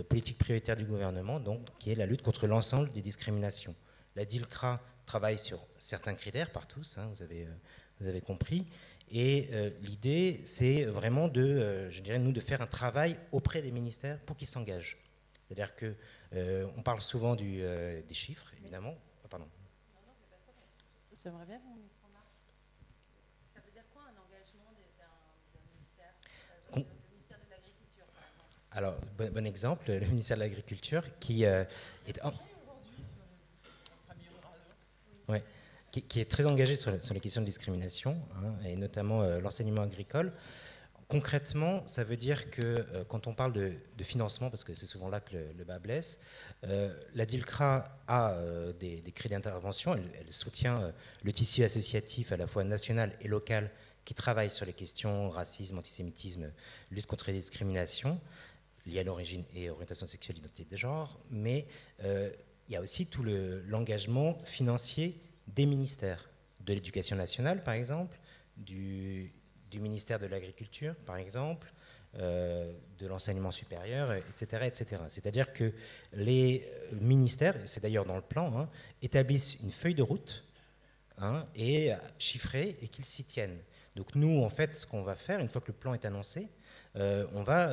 politiques prioritaires du gouvernement, donc, qui est la lutte contre l'ensemble des discriminations. La DILCRA travaille sur certains critères par tous, hein, vous avez compris, et l'idée c'est vraiment de faire un travail auprès des ministères pour qu'ils s'engagent. C'est-à-dire qu'on parle souvent des chiffres, évidemment. Oh, pardon. J'aimerais bien que mon micro marche. Ça veut dire quoi un engagement d'un ministère, le ministère de l'Agriculture, par exemple? Alors, bon exemple, le ministère de l'Agriculture qui est qui est très engagé sur les questions de discrimination, hein, et notamment l'enseignement agricole. Concrètement, ça veut dire que quand on parle de financement, parce que c'est souvent là que le bas blesse, la DILCRA a des crédits d'intervention, elle soutient le tissu associatif à la fois national et local qui travaille sur les questions racisme, antisémitisme, lutte contre les discriminations liées à l'origine et orientation sexuelle, identité de genre, mais il y a aussi tout l'engagement financier des ministères, de l'éducation nationale par exemple, du ministère de l'Agriculture, par exemple, de l'enseignement supérieur, etc. etc. C'est-à-dire que les ministères, c'est d'ailleurs dans le plan, hein, établissent une feuille de route, hein, et chiffrée, et qu'ils s'y tiennent. Donc nous, en fait, ce qu'on va faire, une fois que le plan est annoncé, on va,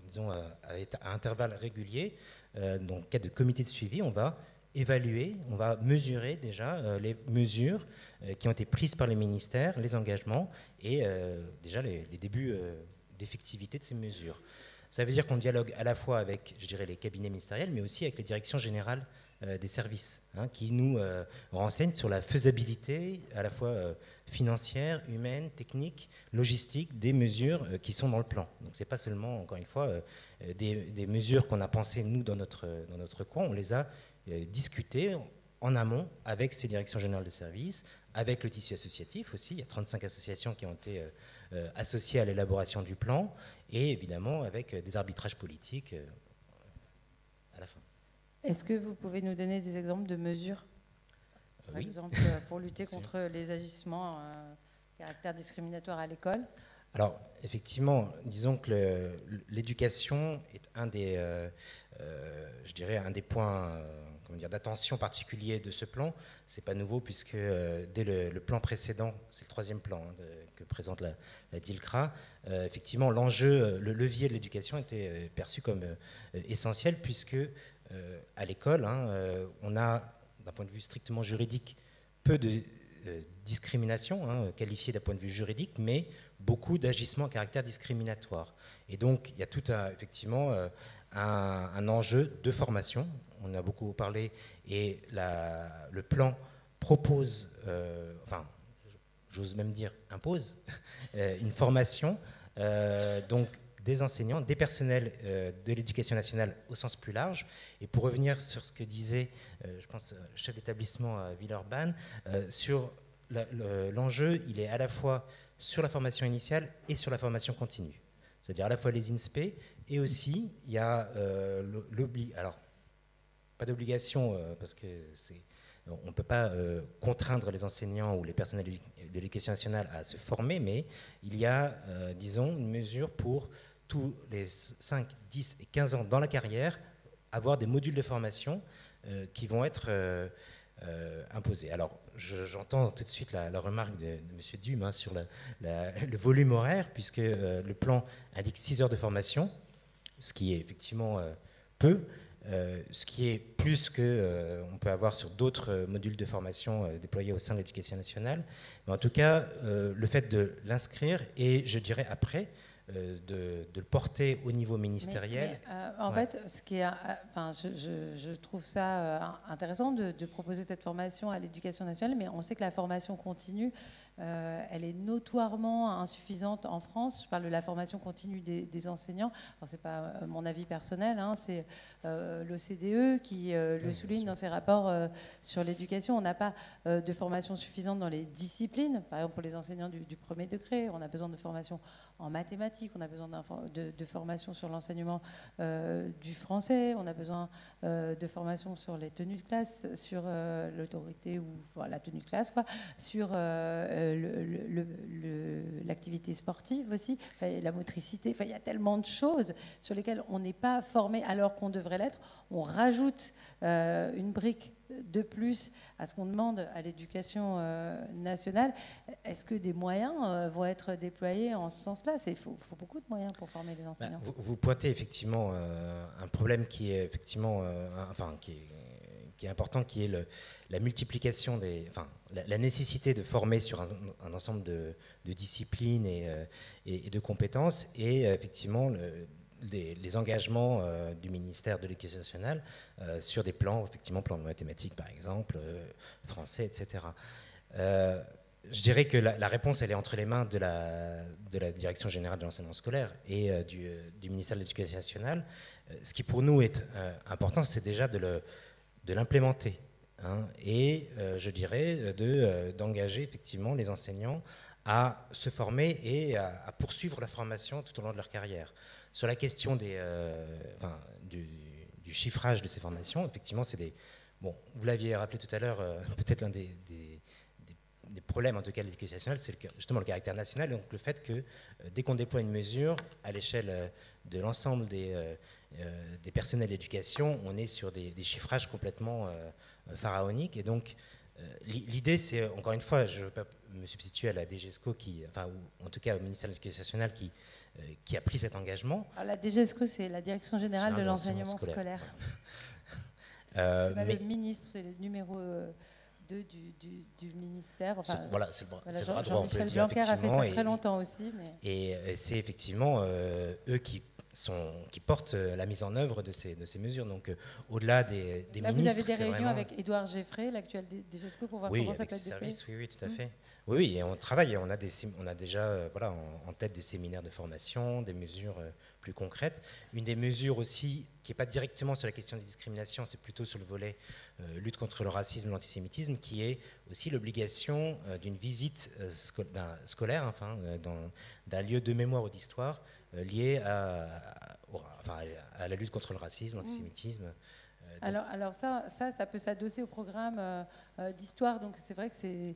disons, à intervalles réguliers, dans le cadre de comités de suivi, on va évaluer, on va mesurer déjà les mesures qui ont été prises par les ministères, les engagements et déjà les débuts d'effectivité de ces mesures. Ça veut dire qu'on dialogue à la fois avec, je dirais, les cabinets ministériels, mais aussi avec les directions générales des services, hein, qui nous renseignent sur la faisabilité à la fois financière, humaine, technique, logistique des mesures qui sont dans le plan. Donc c'est pas seulement, encore une fois, des mesures qu'on a pensées nous dans notre coin, on les a discuter en amont avec ces directions générales de services, avec le tissu associatif aussi. Il y a 35 associations qui ont été associées à l'élaboration du plan et évidemment avec des arbitrages politiques à la fin. Est-ce que vous pouvez nous donner des exemples de mesures, par oui. exemple, pour lutter contre les agissements caractère discriminatoire à l'école? Alors, effectivement, disons que l'éducation est un des points d'attention particulier de ce plan. C'est pas nouveau puisque dès le plan précédent, c'est le troisième plan que présente la DILCRA, effectivement, l'enjeu, le levier de l'éducation était perçu comme essentiel puisque à l'école, hein, on a, d'un point de vue strictement juridique, peu de discrimination, hein, qualifiée d'un point de vue juridique, mais beaucoup d'agissements à caractère discriminatoire. Et donc, il y a tout effectivement un enjeu de formation. On a beaucoup parlé et le plan propose, j'ose même dire impose, une formation donc des enseignants, des personnels de l'éducation nationale au sens plus large. Et pour revenir sur ce que disait, je pense, le chef d'établissement à Villeurbanne, sur l'enjeu, il est à la fois sur la formation initiale et sur la formation continue. C'est-à-dire à la fois les INSPE et aussi il y a alors pas d'obligation parce que on ne peut pas contraindre les enseignants ou les personnels de l'éducation nationale à se former, mais il y a, disons, une mesure pour tous les 5, 10 et 15 ans dans la carrière, avoir des modules de formation qui vont être imposés. Alors, j'entends tout de suite la remarque de M. Dume hein, sur le volume horaire, puisque le plan indique 6 heures de formation, ce qui est effectivement peu, ce qui est plus qu'on peut avoir sur d'autres modules de formation déployés au sein de l'éducation nationale. Mais en tout cas, le fait de l'inscrire et, je dirais, après, de le porter au niveau ministériel. En fait, ce qui est, je trouve ça intéressant de proposer cette formation à l'éducation nationale, mais on sait que la formation continue, elle est notoirement insuffisante en France. Je parle de la formation continue des enseignants. Alors, c'est pas mon avis personnel, hein, c'est l'OCDE qui le souligne dans ses rapports sur l'éducation. On n'a pas de formation suffisante dans les disciplines. Par exemple, pour les enseignants du premier degré, on a besoin de formation en mathématiques, on a besoin de formation sur l'enseignement du français, on a besoin de formation sur les tenues de classe, sur l'autorité ou la tenue de classe, quoi, sur l'activité sportive aussi, la motricité. Il y a tellement de choses sur lesquelles on n'est pas formé alors qu'on devrait l'être. On rajoute une brique de plus à ce qu'on demande à l'éducation nationale. Est-ce que des moyens vont être déployés en ce sens-là? Il faut beaucoup de moyens pour former les enseignants. Vous pointez effectivement un problème qui est effectivement, qui est important, qui est la multiplication la nécessité de former sur un ensemble de disciplines et de compétences, et effectivement les engagements du ministère de l'Éducation nationale sur des plans, effectivement, plans de mathématiques par exemple, français, etc. Je dirais que la réponse, elle est entre les mains de la Direction générale de l'enseignement scolaire et du ministère de l'Éducation nationale. Ce qui pour nous est important, c'est déjà de l'implémenter. Hein, et je dirais d'engager effectivement les enseignants à se former et à poursuivre la formation tout au long de leur carrière. Sur la question du chiffrage de ces formations, effectivement, bon, vous l'aviez rappelé tout à l'heure, peut-être l'un des problèmes, en tout cas, de l'éducation nationale, c'est justement le caractère national, donc le fait que dès qu'on déploie une mesure à l'échelle de l'ensemble des personnels d'éducation, on est sur des chiffrages complètement pharaoniques. Et donc, l'idée, c'est, encore une fois, je ne veux pas me substituer à la DGESCO, ou en tout cas au ministère de l'Éducation nationale, qui a pris cet engagement. Alors, la DGESCO, c'est la Direction générale de l'enseignement scolaire. C'est pas le ministre, c'est le numéro 2 du ministère. Voilà, c'est le bras droit. Jean-Michel Blanquer a fait ça très longtemps aussi. Et c'est effectivement eux qui portent la mise en œuvre de ces mesures. Donc, au-delà des là, ministres... Vous avez des réunions avec Édouard Geffrey, l'actuel DGESCO, pour voir comment ça peut être déployé. Oui, tout à fait. Oui, et on travaille. On a déjà en tête des séminaires de formation, des mesures plus concrètes. Une des mesures aussi, qui n'est pas directement sur la question des discriminations, c'est plutôt sur le volet lutte contre le racisme et l'antisémitisme, qui est aussi l'obligation d'une visite scolaire, d'un lieu de mémoire ou d'histoire lié à la lutte contre le racisme, l'antisémitisme. Alors ça peut s'adosser au programme d'histoire, donc c'est vrai que c'est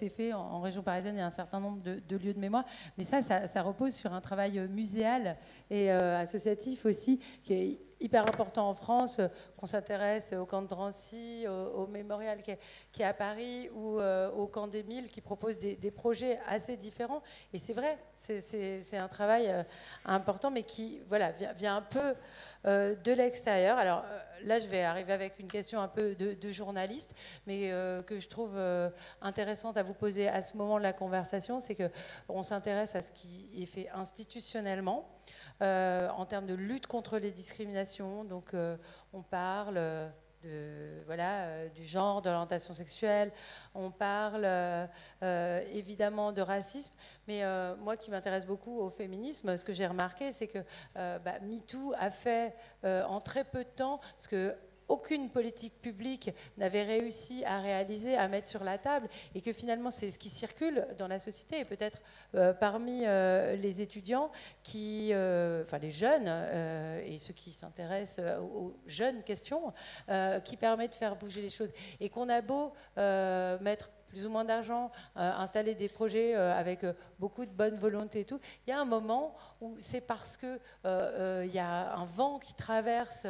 fait en région parisienne, il y a un certain nombre de lieux de mémoire, mais ça repose sur un travail muséal et associatif aussi, qui est hyper important en France, qu'on s'intéresse au camp de Drancy, au mémorial qui est à Paris, ou au camp des Milles, qui propose des projets assez différents. Et c'est vrai, c'est un travail important, mais qui vient un peu de l'extérieur. Alors là, je vais arriver avec une question un peu de journaliste, mais que je trouve intéressante à vous poser à ce moment de la conversation, c'est qu'on s'intéresse à ce qui est fait institutionnellement, en termes de lutte contre les discriminations. Donc on parle du genre, de l'orientation sexuelle, on parle évidemment de racisme, mais moi qui m'intéresse beaucoup au féminisme, ce que j'ai remarqué, c'est que MeToo a fait en très peu de temps ce que aucune politique publique n'avait réussi à réaliser, à mettre sur la table, et que finalement c'est ce qui circule dans la société, et peut-être parmi les étudiants, enfin les jeunes, et ceux qui s'intéressent aux jeunes questions, qui permet de faire bouger les choses. Et qu'on a beau mettre plus ou moins d'argent, installer des projets avec beaucoup de bonne volonté et tout, il y a un moment où c'est parce que il y a un vent qui traverse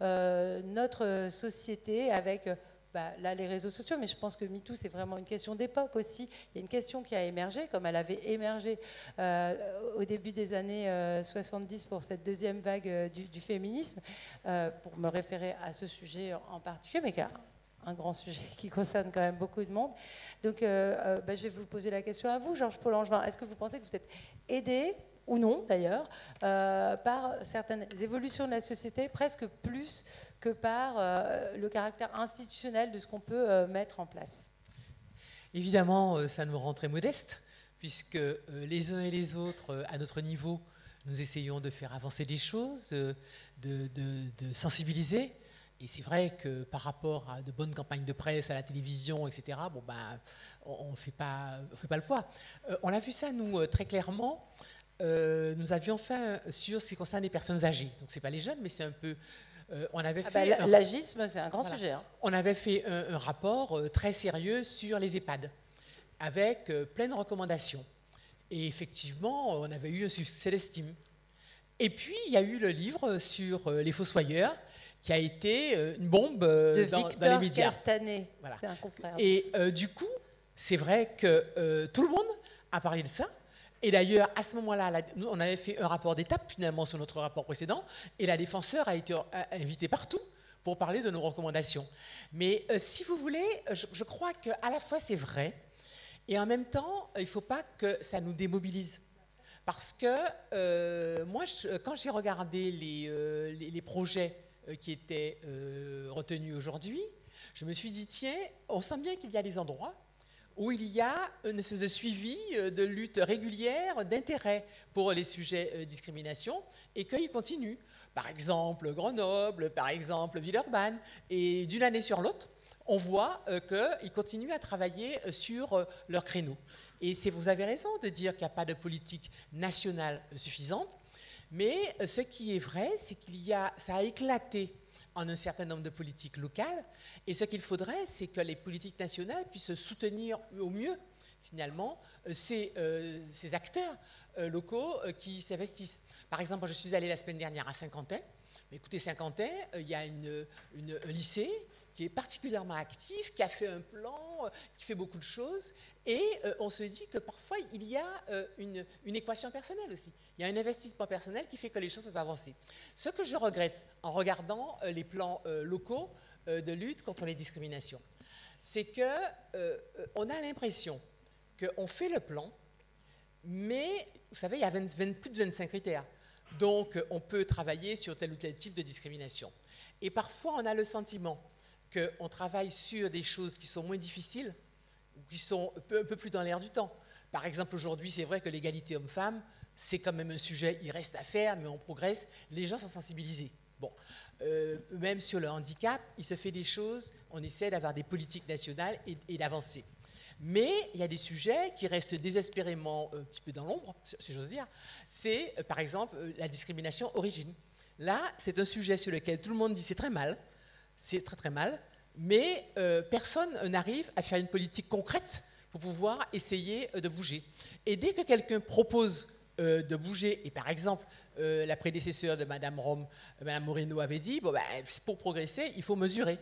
notre société avec là, les réseaux sociaux, mais je pense que MeToo, c'est vraiment une question d'époque aussi. Il y a une question qui a émergé, comme elle avait émergé au début des années 70 pour cette deuxième vague du féminisme, pour me référer à ce sujet en particulier, mais qui a un grand sujet qui concerne quand même beaucoup de monde. Donc, je vais vous poser la question à vous, Georges Paul Angevin. Est-ce que vous pensez que vous êtes aidé, ou non d'ailleurs, par certaines évolutions de la société, presque plus que par le caractère institutionnel de ce qu'on peut mettre en place? Évidemment, ça nous rend très modestes, puisque les uns et les autres, à notre niveau, nous essayons de faire avancer des choses, de sensibiliser. Et c'est vrai que par rapport à de bonnes campagnes de presse, à la télévision, etc., on ne fait pas le poids. On a vu ça, nous, très clairement. Nous avions fait sur ce qui concerne les personnes âgées. Donc, ce n'est pas les jeunes, mais c'est un peu... on avait fait l'agisme, c'est un grand sujet. Hein. On avait fait un rapport très sérieux sur les EHPAD, avec plein de recommandations. Et effectivement, on avait eu un succès d'estime. Et puis, il y a eu le livre sur les fossoyeurs, qui a été une bombe dans les médias. Castanet, voilà. C'est un confrère. Et du coup, c'est vrai que tout le monde a parlé de ça. Et d'ailleurs, à ce moment-là, on avait fait un rapport d'étape, finalement, sur notre rapport précédent, et la défenseure a été invitée partout pour parler de nos recommandations. Mais si vous voulez, je crois qu'à la fois, c'est vrai, et en même temps, il ne faut pas que ça nous démobilise. Parce que moi, quand j'ai regardé les projets qui étaient retenus aujourd'hui, je me suis dit, tiens, on sent bien qu'il y a des endroits où il y a une espèce de suivi, de lutte régulière, d'intérêt pour les sujets discrimination, et qu'ils continuent. Par exemple, Grenoble, par exemple, Villeurbanne, et d'une année sur l'autre, on voit qu'ils continuent à travailler sur leur créneau. Et vous avez raison de dire qu'il n'y a pas de politique nationale suffisante, mais ce qui est vrai, c'est ça a éclaté en un certain nombre de politiques locales, et ce qu'il faudrait, c'est que les politiques nationales puissent soutenir au mieux, finalement, ces acteurs locaux qui s'investissent. Par exemple, je suis allée la semaine dernière à Saint-Quentin. Écoutez, Saint-Quentin, il y a un lycée qui est particulièrement actif, qui a fait un plan, qui fait beaucoup de choses, et on se dit que parfois, il y a une équation personnelle aussi. Il y a un investissement personnel qui fait que les choses peuvent avancer. Ce que je regrette en regardant les plans locaux de lutte contre les discriminations, c'est qu'on a l'impression qu'on fait le plan, mais vous savez, il y a plus de 25 critères. Donc, on peut travailler sur tel ou tel type de discrimination. Et parfois, on a le sentiment qu'on travaille sur des choses qui sont moins difficiles, qui sont un peu plus dans l'air du temps. Par exemple, aujourd'hui, c'est vrai que l'égalité homme-femme, c'est quand même un sujet, il reste à faire, mais on progresse. Les gens sont sensibilisés. Bon, même sur le handicap, il se fait des choses, on essaie d'avoir des politiques nationales et d'avancer. Mais il y a des sujets qui restent désespérément un petit peu dans l'ombre, si j'ose dire. C'est, par exemple, la discrimination origine. Là, c'est un sujet sur lequel tout le monde dit c'est très mal, c'est très très mal, mais personne n'arrive à faire une politique concrète pour pouvoir essayer de bouger. Et dès que quelqu'un propose de bouger, et par exemple, la prédécesseure de Mme Rome, Mme Moreno, avait dit, pour progresser, il faut mesurer.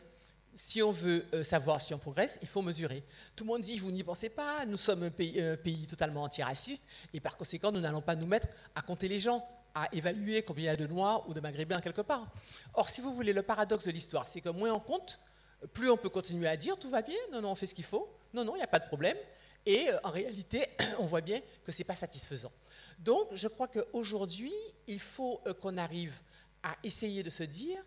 Si on veut savoir si on progresse, il faut mesurer. Tout le monde dit, vous n'y pensez pas, nous sommes un pays totalement antiraciste, et par conséquent, nous n'allons pas nous mettre à compter les gens, à évaluer combien il y a de Noirs ou de Maghrébins quelque part. Or, si vous voulez, le paradoxe de l'histoire, c'est que moins on compte, plus on peut continuer à dire, tout va bien, non, on fait ce qu'il faut, non, il n'y a pas de problème, et en réalité, on voit bien que ce n'est pas satisfaisant. Donc, je crois qu'aujourd'hui, il faut qu'on arrive à essayer de se dire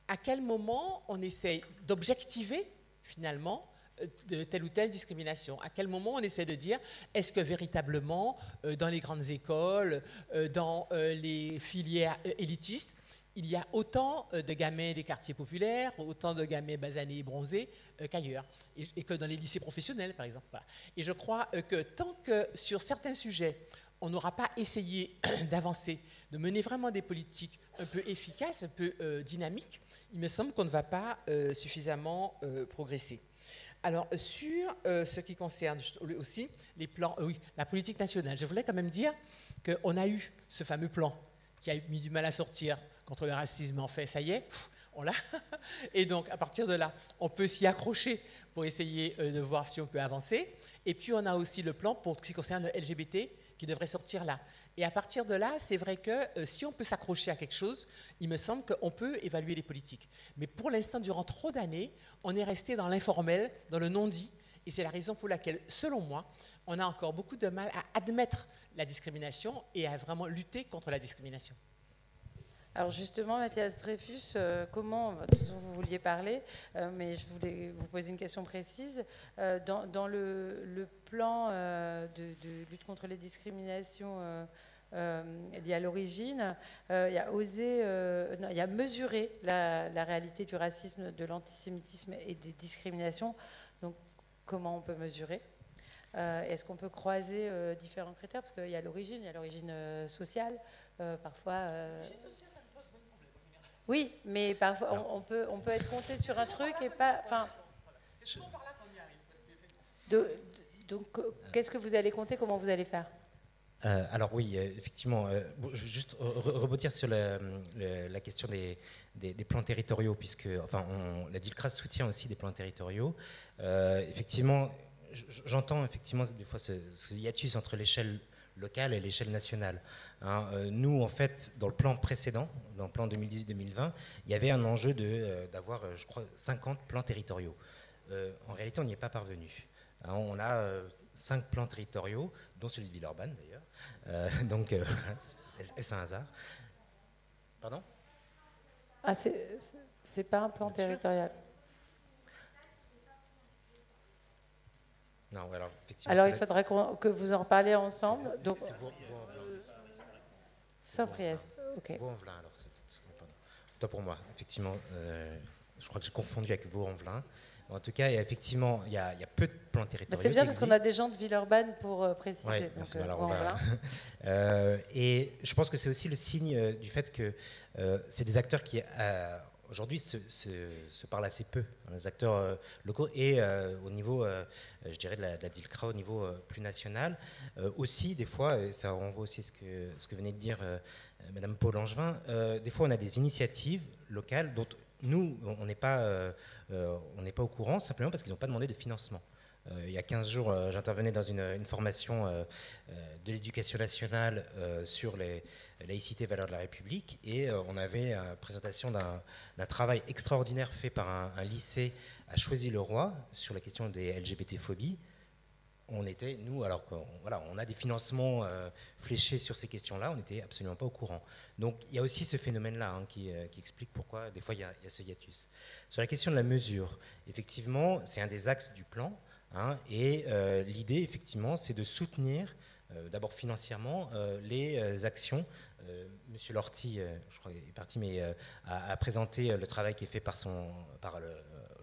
à quel moment on essaie d'objectiver, finalement, de telle ou telle discrimination. À quel moment on essaie de dire, est-ce que véritablement, dans les grandes écoles, dans les filières élitistes, il y a autant de gamins des quartiers populaires, autant de gamins basanés et bronzés qu'ailleurs, et que dans les lycées professionnels, par exemple. Voilà. Et je crois que tant que sur certains sujets, on n'aura pas essayé d'avancer, de mener vraiment des politiques un peu efficaces, un peu dynamiques, il me semble qu'on ne va pas suffisamment progresser. Alors, sur ce qui concerne aussi les plans, oui, la politique nationale, je voulais quand même dire qu'on a eu ce fameux plan qui a mis du mal à sortir contre le racisme. En fait, ça y est, on l'a. Et donc, à partir de là, on peut s'y accrocher pour essayer de voir si on peut avancer. Et puis, on a aussi le plan pour ce qui concerne le LGBT qui devrait sortir là. Et à partir de là, c'est vrai que si on peut s'accrocher à quelque chose, il me semble qu'on peut évaluer les politiques. Mais pour l'instant, durant trop d'années, on est resté dans l'informel, dans le non-dit. Et c'est la raison pour laquelle, selon moi, on a encore beaucoup de mal à admettre la discrimination et à vraiment lutter contre la discrimination. Alors justement, Mathias Dreyfus, comment, de toute façon, vous vouliez parler, mais je voulais vous poser une question précise. Dans le plan de lutte contre les discriminations liées à l'origine, il y a il y a mesuré la réalité du racisme, de l'antisémitisme et des discriminations. Donc, comment on peut mesurer? Est-ce qu'on peut croiser différents critères? Parce qu'il y a l'origine, il y a l'origine sociale, parfois... Oui, mais parfois on peut être compté sur un truc et pas. Enfin. Donc, qu'est-ce que vous allez compter? Comment vous allez faire? Alors oui, effectivement. Je vais juste rebondir sur la question des plans territoriaux, puisque enfin, la DILCRA soutient aussi des plans territoriaux. Effectivement, j'entends effectivement des fois ce hiatus entre l'échelle locale et l'échelle nationale. Hein, nous, en fait, dans le plan précédent, dans le plan 2018-2020, il y avait un enjeu d'avoir, je crois, 50 plans territoriaux. En réalité, on n'y est pas parvenu. Hein, on a 5 plans territoriaux, dont celui de Villeurbanne, d'ailleurs. Donc, est-ce un hasard? Pardon? Ah, c'est pas un plan territorial. Non, alors, effectivement, alors il faudrait que vous en reparliez ensemble. Donc, Saint-Priest, ok. Vaux-en-Velin, alors, pardon. Autant pour moi, effectivement, je crois que j'ai confondu avec Vaux-en-Velin. En tout cas, effectivement, il y a peu de plans territoriaux. C'est bien parce qu'on a des gens de Villeurbanne pour préciser. Ouais, donc, et je pense que c'est aussi le signe du fait que c'est des acteurs qui aujourd'hui se parlent assez peu, les acteurs locaux, et au niveau, je dirais, de la DILCRA, au niveau plus national. Aussi, des fois, et ça renvoie aussi ce que venait de dire Madame Paul Langevin, des fois on a des initiatives locales dont nous, on n'est pas au courant, simplement parce qu'ils n'ont pas demandé de financement. Il y a 15 jours, j'intervenais dans une formation de l'éducation nationale sur les laïcité et valeurs de la République, et on avait une présentation d'un travail extraordinaire fait par un lycée à Choisy-le-Roi sur la question des LGBT-phobies. On était, nous, alors qu'on a des financements fléchés sur ces questions-là, on n'était absolument pas au courant. Donc il y a aussi ce phénomène-là qui explique pourquoi des fois il y a ce hiatus. Sur la question de la mesure, effectivement, c'est un des axes du plan. Hein, et l'idée, effectivement, c'est de soutenir, d'abord financièrement, les actions. Monsieur Lorty, je crois qu'il est parti, mais a présenté le travail qui est fait par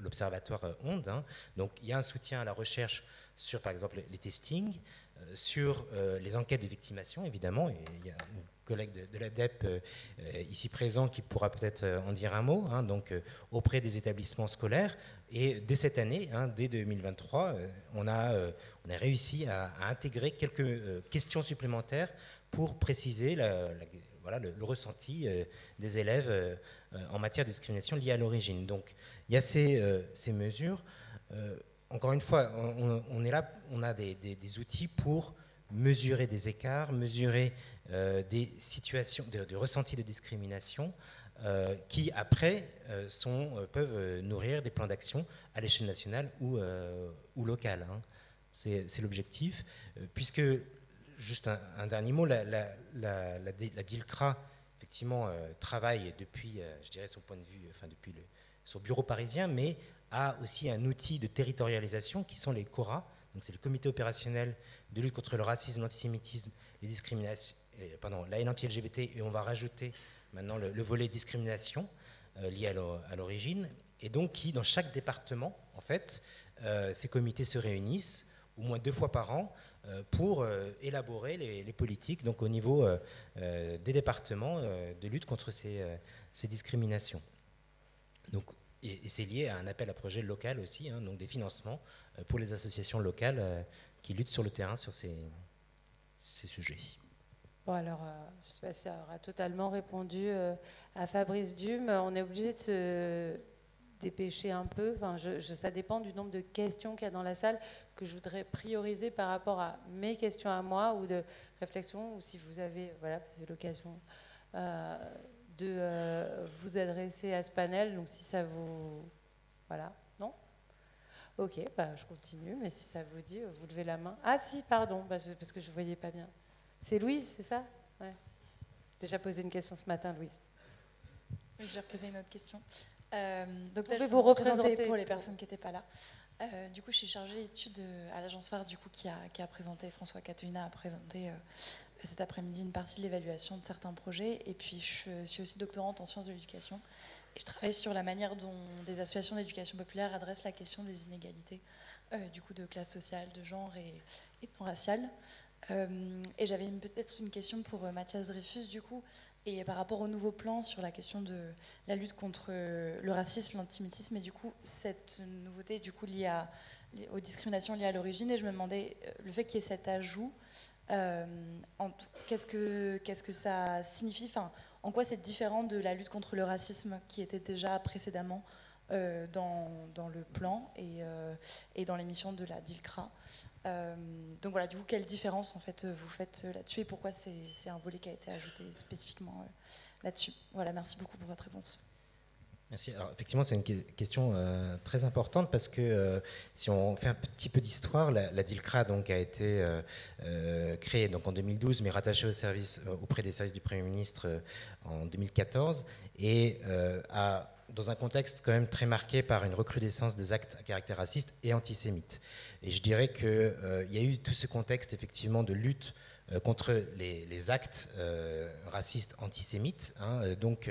l'Observatoire Onde. Hein. Donc, il y a un soutien à la recherche sur, par exemple, les testings, sur les enquêtes de victimation, évidemment. Et il y a une collègue de l'ADEP ici présent qui pourra peut-être en dire un mot, hein, donc auprès des établissements scolaires. Et dès cette année, hein, dès 2023, on a réussi à intégrer quelques questions supplémentaires pour préciser le ressenti des élèves en matière de discrimination liée à l'origine. Donc il y a ces mesures. Encore une fois, on est là, on a des outils pour mesurer des écarts, mesurer des situations de ressentis de discrimination qui, après, peuvent nourrir des plans d'action à l'échelle nationale ou locale. Hein. C'est l'objectif. Puisque, juste un dernier mot, la DILCRA, effectivement, travaille depuis, je dirais, son point de vue, enfin, depuis son bureau parisien, mais a aussi un outil de territorialisation qui sont les CORA. Donc, c'est le comité opérationnel de lutte contre le racisme, l'antisémitisme, les discriminations, la haine anti-LGBT, et on va rajouter maintenant le volet discrimination lié à l'origine, et donc qui, dans chaque département, en fait, ces comités se réunissent au moins 2 fois par an pour élaborer les politiques donc au niveau des départements de lutte contre ces discriminations. Donc, et c'est lié à un appel à projet local aussi, hein, donc des financements pour les associations locales qui luttent sur le terrain sur ces sujets. Bon, alors, je ne sais pas si ça aura totalement répondu à Fabrice Dume. On est obligé de se dépêcher un peu. Enfin, ça dépend du nombre de questions qu'il y a dans la salle que je voudrais prioriser par rapport à mes questions à moi ou de réflexion, ou si vous avez l'occasion de vous adresser à ce panel. Donc, si ça vous... Voilà, non ? Ok, bah, je continue, mais si ça vous dit, vous levez la main. Ah si, pardon, parce que je ne voyais pas bien. C'est Louise, c'est ça? Ouais. Déjà posé une question ce matin, Louise. Oui, je vais reposer une autre question. Donc, je vais vous représenter pour les personnes qui n'étaient pas là. Du coup, je suis chargée d'études à l'agence phare, du coup, qui a présenté, François Catelina a présenté cet après-midi une partie de l'évaluation de certains projets. Et puis, je suis aussi doctorante en sciences de l'éducation. Et je travaille sur la manière dont des associations d'éducation populaire adressent la question des inégalités, du coup, de classe sociale, de genre et non raciale. Et j'avais peut-être une question pour Mathias Dreyfus, du coup, et par rapport au nouveau plan sur la question de la lutte contre le racisme, l'antisémitisme, et du coup, cette nouveauté, du coup, liée aux discriminations liées à l'origine, et je me demandais, le fait qu'il y ait cet ajout, qu'est-ce que ça signifie, enfin, en quoi c'est différent de la lutte contre le racisme qui était déjà précédemment dans le plan et dans l'émission de la DILCRA. Donc voilà, du coup, quelle différence en fait vous faites là-dessus et pourquoi c'est un volet qui a été ajouté spécifiquement là-dessus. Voilà, merci beaucoup pour votre réponse. Merci. Alors effectivement, c'est une question très importante parce que si on fait un petit peu d'histoire, la DILCRA donc a été créée donc en 2012, mais rattachée auprès des services du Premier ministre en 2014 et dans un contexte quand même très marqué par une recrudescence des actes à caractère raciste et antisémite. Et je dirais qu'il y a eu tout ce contexte effectivement de lutte contre les actes racistes antisémites, hein, donc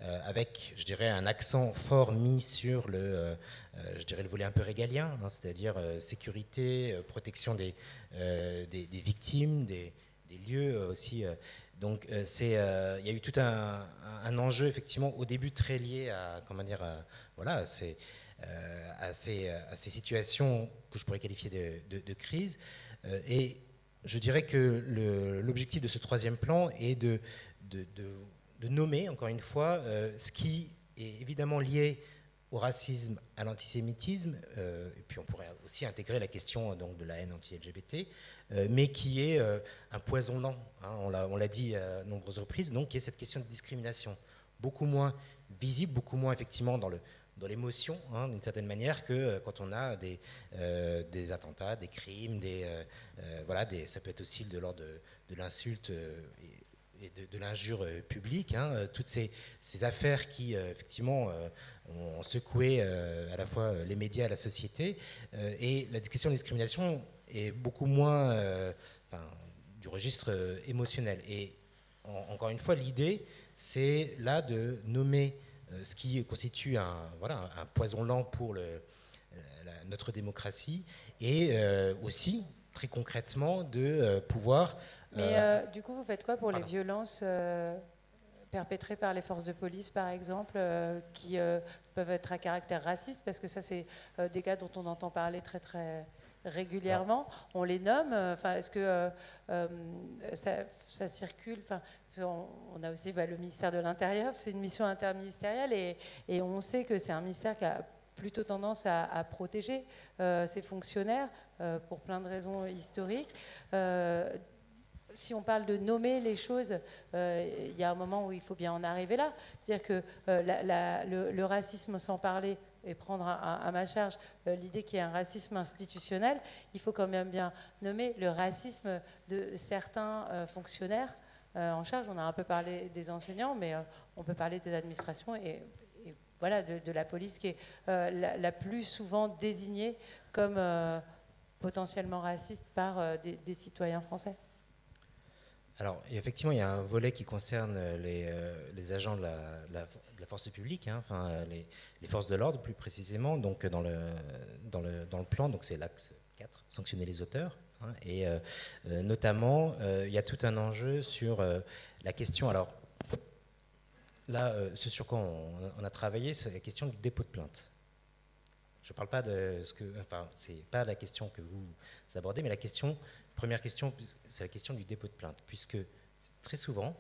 avec, je dirais, un accent fort mis sur le volet un peu régalien, hein, c'est-à-dire sécurité, protection des victimes, des lieux aussi. Donc il y a eu tout un enjeu effectivement au début très lié à ces situations que je pourrais qualifier de crise. Et je dirais que l'objectif de ce 3e plan est de nommer, encore une fois, ce qui est évidemment lié au racisme, à l'antisémitisme, et puis on pourrait aussi intégrer la question donc, de la haine anti-LGBT, mais qui est un poison lent, hein, on l'a dit à de nombreuses reprises, donc qui est cette question de discrimination, beaucoup moins visible, beaucoup moins effectivement dans l'émotion, hein, d'une certaine manière, que quand on a des attentats, des crimes, ça peut être aussi de l'ordre de l'insulte et de l'injure publique, hein, toutes ces affaires qui, effectivement, ont secoué à la fois les médias et la société. Et la question de discrimination est beaucoup moins du registre émotionnel. Et encore une fois, l'idée, c'est là de nommer ce qui constitue un poison lent pour notre démocratie et aussi, très concrètement, de pouvoir... Mais du coup, vous faites quoi pour les violences perpétrées par les forces de police, par exemple, qui peuvent être à caractère raciste, parce que ça, c'est des cas dont on entend parler très, très régulièrement. On les nomme. Est-ce que ça circule? On a aussi le ministère de l'Intérieur, c'est une mission interministérielle, et on sait que c'est un ministère qui a plutôt tendance à protéger ses fonctionnaires pour plein de raisons historiques. Si on parle de nommer les choses, il y a un moment où il faut bien en arriver là. C'est-à-dire que le racisme, sans parler et prendre à ma charge l'idée qu'il y a un racisme institutionnel, il faut quand même bien nommer le racisme de certains fonctionnaires en charge. On a un peu parlé des enseignants, mais on peut parler des administrations et voilà, de la police qui est la plus souvent désignée comme potentiellement raciste par des citoyens français. Alors, effectivement, il y a un volet qui concerne les agents de la force publique, hein, enfin, les forces de l'ordre plus précisément, donc dans le plan, donc c'est l'axe 4, sanctionner les auteurs. Hein, et notamment, il y a tout un enjeu sur la question. Alors, là, ce sur quoi on a travaillé, c'est la question du dépôt de plainte. Je ne parle pas de ce que. Enfin, c'est pas la question que vous abordez, mais première question, c'est la question du dépôt de plainte, puisque très souvent,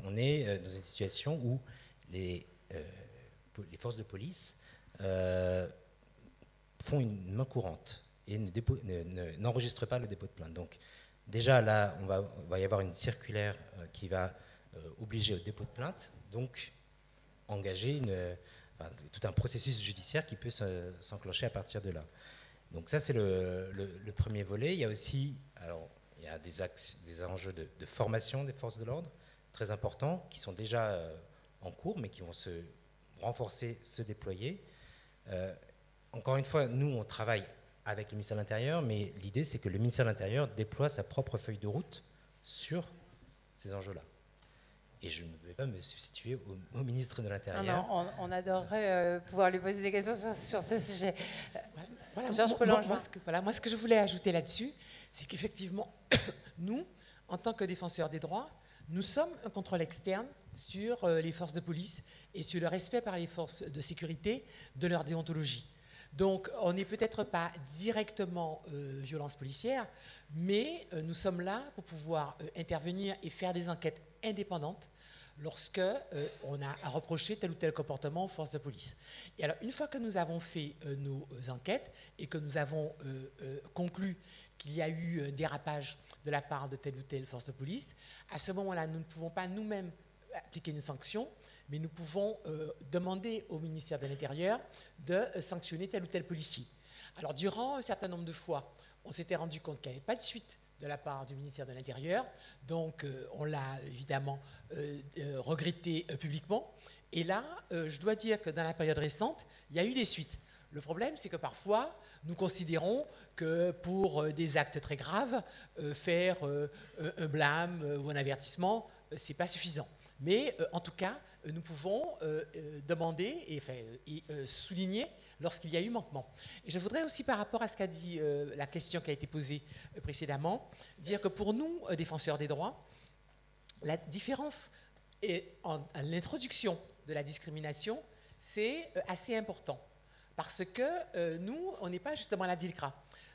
on est dans une situation où les forces de police font une main courante et n'enregistrent pas le dépôt de plainte. Donc, déjà là, on va y avoir une circulaire qui va obliger au dépôt de plainte, donc engager tout un processus judiciaire qui peut s'enclencher à partir de là. Donc ça, c'est le premier volet. Il y a aussi, alors, il y a des enjeux de formation des forces de l'ordre, très importants, qui sont déjà en cours, mais qui vont se renforcer, se déployer. Encore une fois, nous, on travaille avec le ministère de l'Intérieur, mais l'idée, c'est que le ministère de l'Intérieur déploie sa propre feuille de route sur ces enjeux-là. Et je ne vais pas me substituer au ministre de l'Intérieur. On adorerait pouvoir lui poser des questions sur ce sujet. Voilà, Georges Polangevin. Moi, ce que je voulais ajouter là-dessus, c'est qu'effectivement, nous, en tant que défenseurs des droits, nous sommes un contrôle externe sur les forces de police et sur le respect par les forces de sécurité de leur déontologie. Donc, on n'est peut-être pas directement violence policière, mais nous sommes là pour pouvoir intervenir et faire des enquêtes indépendantes lorsque on a à reprocher tel ou tel comportement aux forces de police. Et alors, une fois que nous avons fait nos enquêtes et que nous avons conclu qu'il y a eu un dérapage de la part de telle ou telle force de police, à ce moment-là, nous ne pouvons pas nous-mêmes appliquer une sanction, mais nous pouvons demander au ministère de l'Intérieur de sanctionner tel ou tel policier. Alors, durant un certain nombre de fois, on s'était rendu compte qu'il n'y avait pas de suite de la part du ministère de l'Intérieur, donc on l'a évidemment regretté publiquement. Et là, je dois dire que dans la période récente, il y a eu des suites. Le problème, c'est que parfois, nous considérons que pour des actes très graves, faire un blâme ou un avertissement, ce n'est pas suffisant. Mais en tout cas, nous pouvons demander et souligner lorsqu'il y a eu manquement. Et je voudrais aussi, par rapport à ce qu'a dit la question qui a été posée précédemment, dire que pour nous, défenseurs des droits, la différence en l'introduction de la discrimination, c'est assez important. Parce que nous, on n'est pas justement la DILCRA.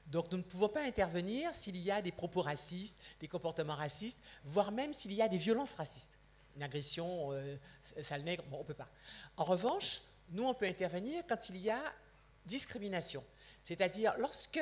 Donc nous ne pouvons pas intervenir s'il y a des propos racistes, des comportements racistes, voire même s'il y a des violences racistes. Une agression, sale nègre, bon, on ne peut pas. En revanche, nous, on peut intervenir quand il y a discrimination. C'est-à-dire lorsque,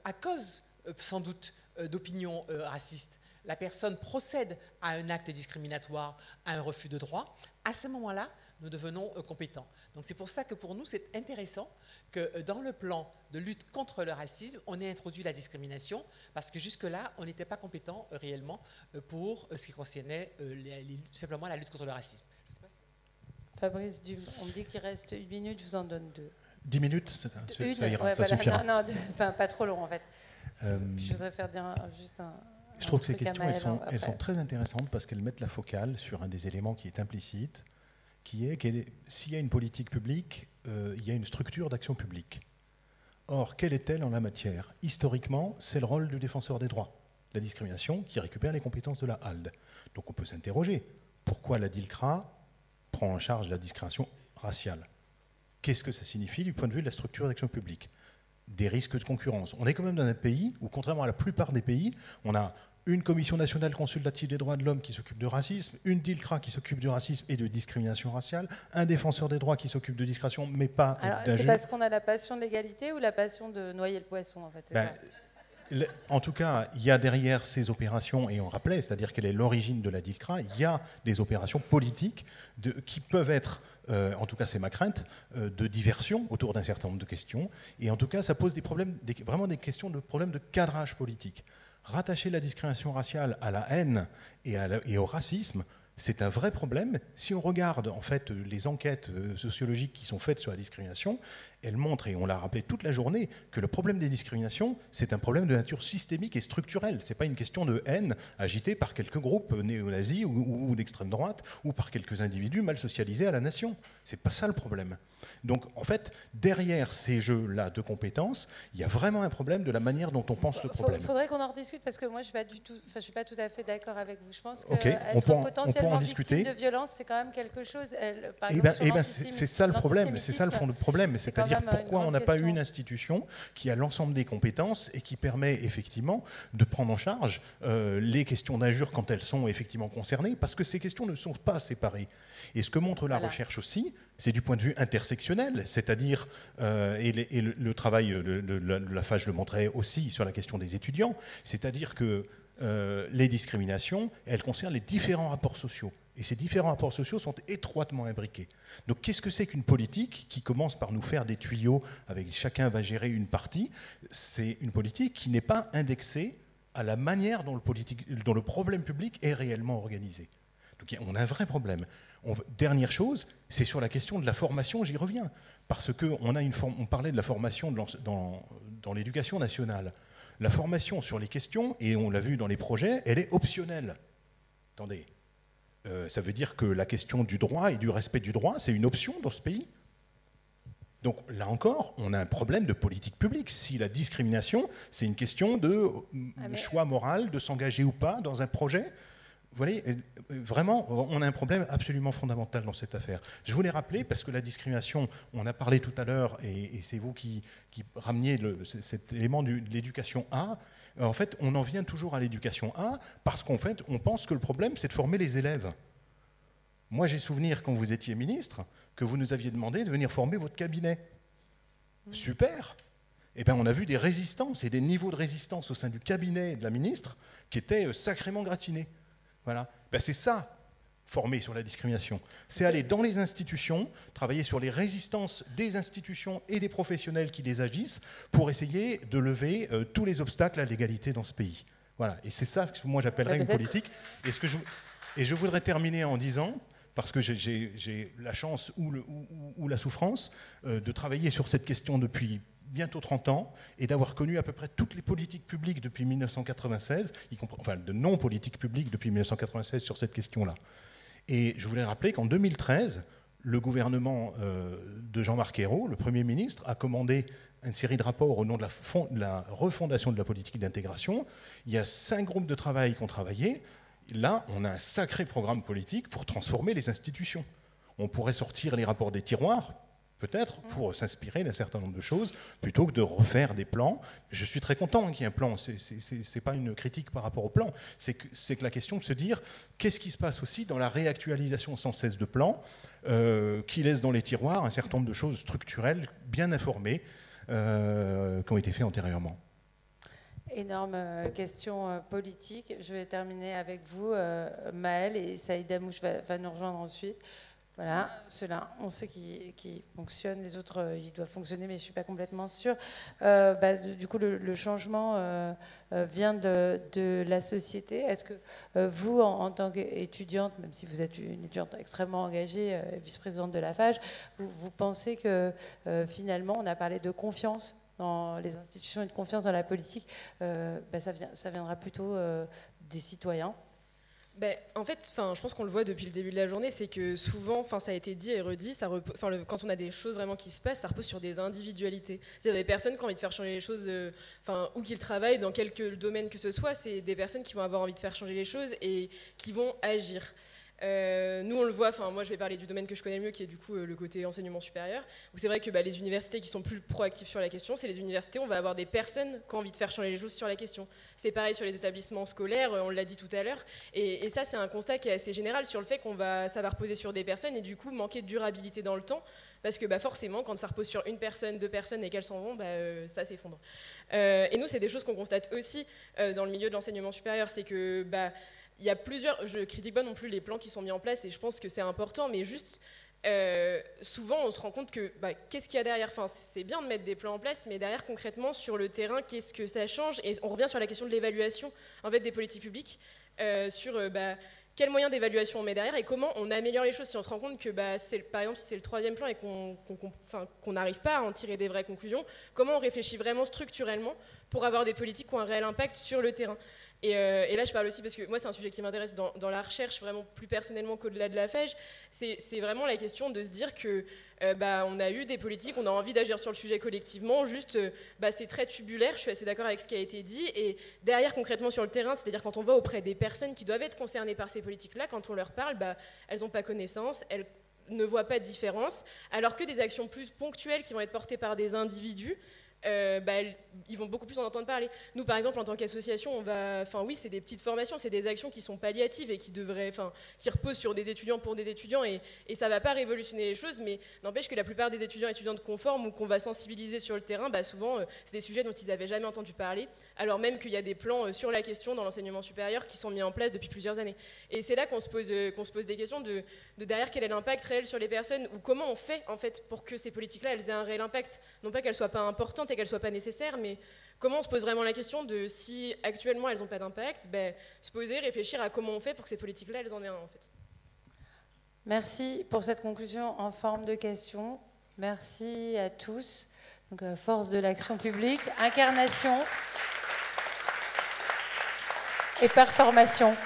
à cause sans doute d'opinions racistes, la personne procède à un acte discriminatoire, à un refus de droit, à ce moment-là, nous devenons compétents. Donc c'est pour ça que pour nous, c'est intéressant que dans le plan de lutte contre le racisme, on ait introduit la discrimination, parce que jusque-là, on n'était pas compétent réellement pour ce qui concernait simplement la lutte contre le racisme. Fabrice Dume, on me dit qu'il reste 1 minute, je vous en donne 2. 10 minutes, ça ira, ouais, ça suffira. Non, pas trop long en fait. Je voudrais faire juste un... Je trouve que ces questions, elles sont très intéressantes parce qu'elles mettent la focale sur un des éléments qui est implicite, qui est s'il y a une politique publique, il y a une structure d'action publique. Or, quelle est-elle en la matière? Historiquement, c'est le rôle du défenseur des droits, la discrimination qui récupère les compétences de la HALD. Donc on peut s'interroger, pourquoi la DILCRA prend en charge la discrimination raciale? Qu'est-ce que ça signifie du point de vue de la structure d'action publique? Des risques de concurrence. On est quand même dans un pays où, contrairement à la plupart des pays, on a une commission nationale consultative des droits de l'homme qui s'occupe de racisme, une DILCRA qui s'occupe du racisme et de discrimination raciale, un défenseur des droits qui s'occupe de discrimination, mais pas d'un juge. C'est parce qu'on a la passion de l'égalité ou la passion de noyer le poisson, en fait? En tout cas, il y a derrière ces opérations, et on rappelait, c'est-à-dire quelle est l'origine de la DILCRA, il y a des opérations politiques qui peuvent être, en tout cas c'est ma crainte, de diversion autour d'un certain nombre de questions, et en tout cas ça pose des problèmes, vraiment des questions de problèmes de cadrage politique. Rattacher la discrimination raciale à la haine et au racisme, c'est un vrai problème. Si on regarde en fait les enquêtes sociologiques qui sont faites sur la discrimination, elles montrent, et on l'a rappelé toute la journée, que le problème des discriminations, c'est un problème de nature systémique et structurelle. Ce n'est pas une question de haine agitée par quelques groupes néo-nazis ou d'extrême droite ou par quelques individus mal socialisés à la nation. Ce n'est pas ça le problème. Donc en fait, derrière ces jeux-là de compétences, il y a vraiment un problème de la manière dont on pense le problème. Il faudrait qu'on en rediscute parce que moi, je ne suis pas tout à fait d'accord avec vous. Je pense que on peut potentiellement en discuter. victime de violence, c'est quand même quelque chose. C'est ça le problème, c'est ça le fond du problème. C'est-à-dire pourquoi on n'a pas eu une institution qui a l'ensemble des compétences et qui permet effectivement de prendre en charge les questions d'injures quand elles sont effectivement concernées, parce que ces questions ne sont pas séparées. Et ce que montre la recherche aussi, c'est du point de vue intersectionnel, c'est-à-dire, et le travail de la FAGE le montrait aussi sur la question des étudiants, c'est-à-dire que les discriminations, elles concernent les différents rapports sociaux. Et ces différents rapports sociaux sont étroitement imbriqués. Donc qu'est-ce que c'est qu'une politique qui commence par nous faire des tuyaux avec chacun va gérer une partie? C'est une politique qui n'est pas indexée à la manière dont le problème public est réellement organisé. Donc on a un vrai problème. Dernière chose, c'est sur la question de la formation, j'y reviens. Parce qu'on parlait de la formation dans l'éducation nationale. La formation sur les questions, et on l'a vu dans les projets, elle est optionnelle. Attendez, ça veut dire que la question du droit et du respect du droit, c'est une option dans ce pays. Donc là encore, on a un problème de politique publique. Si la discrimination, c'est une question de choix moral, de s'engager ou pas dans un projet, vous voyez, vraiment, on a un problème absolument fondamental dans cette affaire. Je voulais rappeler, parce que la discrimination, on a parlé tout à l'heure, et c'est vous qui rameniez cet élément de l'éducation A. En fait, on en vient toujours à l'éducation A, parce qu'en fait, on pense que le problème, c'est de former les élèves. Moi, j'ai souvenir, quand vous étiez ministre, que vous nous aviez demandé de venir former votre cabinet. Super. Eh bien, on a vu des résistances et des niveaux de résistance au sein du cabinet de la ministre qui étaient sacrément gratinés. Voilà. Ben c'est ça, former sur la discrimination. C'est aller dans les institutions, travailler sur les résistances des institutions et des professionnels qui les agissent pour essayer de lever tous les obstacles à l'égalité dans ce pays. Voilà. Et c'est ça que moi j'appellerais une politique. Et je voudrais terminer en disant, parce que j'ai la chance ou la souffrance de travailler sur cette question depuis bientôt 30 ans, et d'avoir connu à peu près toutes les politiques publiques depuis 1996, enfin de non-politiques publiques depuis 1996 sur cette question-là. Et je voulais rappeler qu'en 2013, le gouvernement de Jean-Marc Ayrault, le Premier ministre, a commandé une série de rapports au nom de la refondation de la politique d'intégration. Il y a 5 groupes de travail qui ont travaillé. Là, on a un sacré programme politique pour transformer les institutions. On pourrait sortir les rapports des tiroirs, peut-être, pour s'inspirer d'un certain nombre de choses, plutôt que de refaire des plans. Je suis très content qu'il y ait un plan, ce n'est pas une critique par rapport au plan, c'est que la question de se dire, qu'est-ce qui se passe aussi dans la réactualisation sans cesse de plans, qui laissent dans les tiroirs un certain nombre de choses structurelles, bien informées, qui ont été faites antérieurement. Énorme question politique. Je vais terminer avec vous, Maëlle, et Saïd Amouche va nous rejoindre ensuite. Voilà, ceux-là, on sait qu'ils fonctionnent, les autres, ils doivent fonctionner, mais je ne suis pas complètement sûre. Du coup, le changement vient de la société. Est-ce que vous, en tant qu'étudiante, même si vous êtes une étudiante extrêmement engagée, vice-présidente de la FAGE, vous pensez que finalement, on a parlé de confiance dans les institutions et de confiance dans la politique, ça viendra plutôt des citoyens? En fait, je pense qu'on le voit depuis le début de la journée, c'est que souvent, ça a été dit et redit, quand on a des choses vraiment qui se passent, ça repose sur des individualités. C'est-à-dire des personnes qui ont envie de faire changer les choses, où qu'ils travaillent, dans quelque domaine que ce soit, c'est des personnes qui vont avoir envie de faire changer les choses et qui vont agir. Nous on le voit, moi je vais parler du domaine que je connais le mieux qui est du coup le côté enseignement supérieur, où c'est vrai que les universités qui sont plus proactives sur la question, c'est les universités où on va avoir des personnes qui ont envie de faire changer les choses sur la question. C'est pareil sur les établissements scolaires, on l'a dit tout à l'heure, et ça c'est un constat qui est assez général sur le fait ça va reposer sur des personnes et du coup manquer de durabilité dans le temps, parce que forcément quand ça repose sur une personne, 2 personnes et qu'elles s'en vont, ça s'effondre. Et nous c'est des choses qu'on constate aussi dans le milieu de l'enseignement supérieur, c'est que il y a plusieurs, je ne critique pas non plus les plans qui sont mis en place et je pense que c'est important, mais juste souvent on se rend compte que qu'est-ce qu'il y a derrière, c'est bien de mettre des plans en place, mais derrière concrètement sur le terrain, qu'est-ce que ça change? Et on revient sur la question de l'évaluation en fait, des politiques publiques, sur quels moyens d'évaluation on met derrière et comment on améliore les choses. Si on se rend compte que, par exemple, si c'est le 3e plan et qu'on n'arrive pas à en tirer des vraies conclusions, comment on réfléchit vraiment structurellement pour avoir des politiques qui ont un réel impact sur le terrain. Et là, je parle aussi parce que moi, c'est un sujet qui m'intéresse dans la recherche, vraiment plus personnellement qu'au-delà de la FEJ. C'est vraiment la question de se dire que on a eu des politiques, on a envie d'agir sur le sujet collectivement, juste, c'est très tubulaire, je suis assez d'accord avec ce qui a été dit. Et derrière, concrètement, sur le terrain, c'est-à-dire quand on va auprès des personnes qui doivent être concernées par ces politiques-là, quand on leur parle, elles n'ont pas connaissance, elles ne voient pas de différence, alors que des actions plus ponctuelles qui vont être portées par des individus, ils vont beaucoup plus en entendre parler. Nous, par exemple, en tant qu'association, oui, c'est des petites formations, c'est des actions qui sont palliatives et qui reposent sur des étudiants pour des étudiants, et ça ne va pas révolutionner les choses, mais n'empêche que la plupart des étudiants et étudiantes conformes ou qu'on va sensibiliser sur le terrain, souvent, c'est des sujets dont ils n'avaient jamais entendu parler, alors même qu'il y a des plans sur la question dans l'enseignement supérieur qui sont mis en place depuis plusieurs années. Et c'est là qu'on se pose des questions de derrière quel est l'impact réel sur les personnes, ou comment on fait, en fait, pour que ces politiques-là, elles aient un réel impact. Non pas qu'elles ne soient pas importantes et qu'elles ne soient pas nécessaires, mais comment on se pose vraiment la question de si actuellement elles n'ont pas d'impact, se poser, réfléchir à comment on fait pour que ces politiques-là, elles en aient un, en fait. Merci pour cette conclusion en forme de question. Merci à tous. Donc, force de l'action publique, incarnation et performation.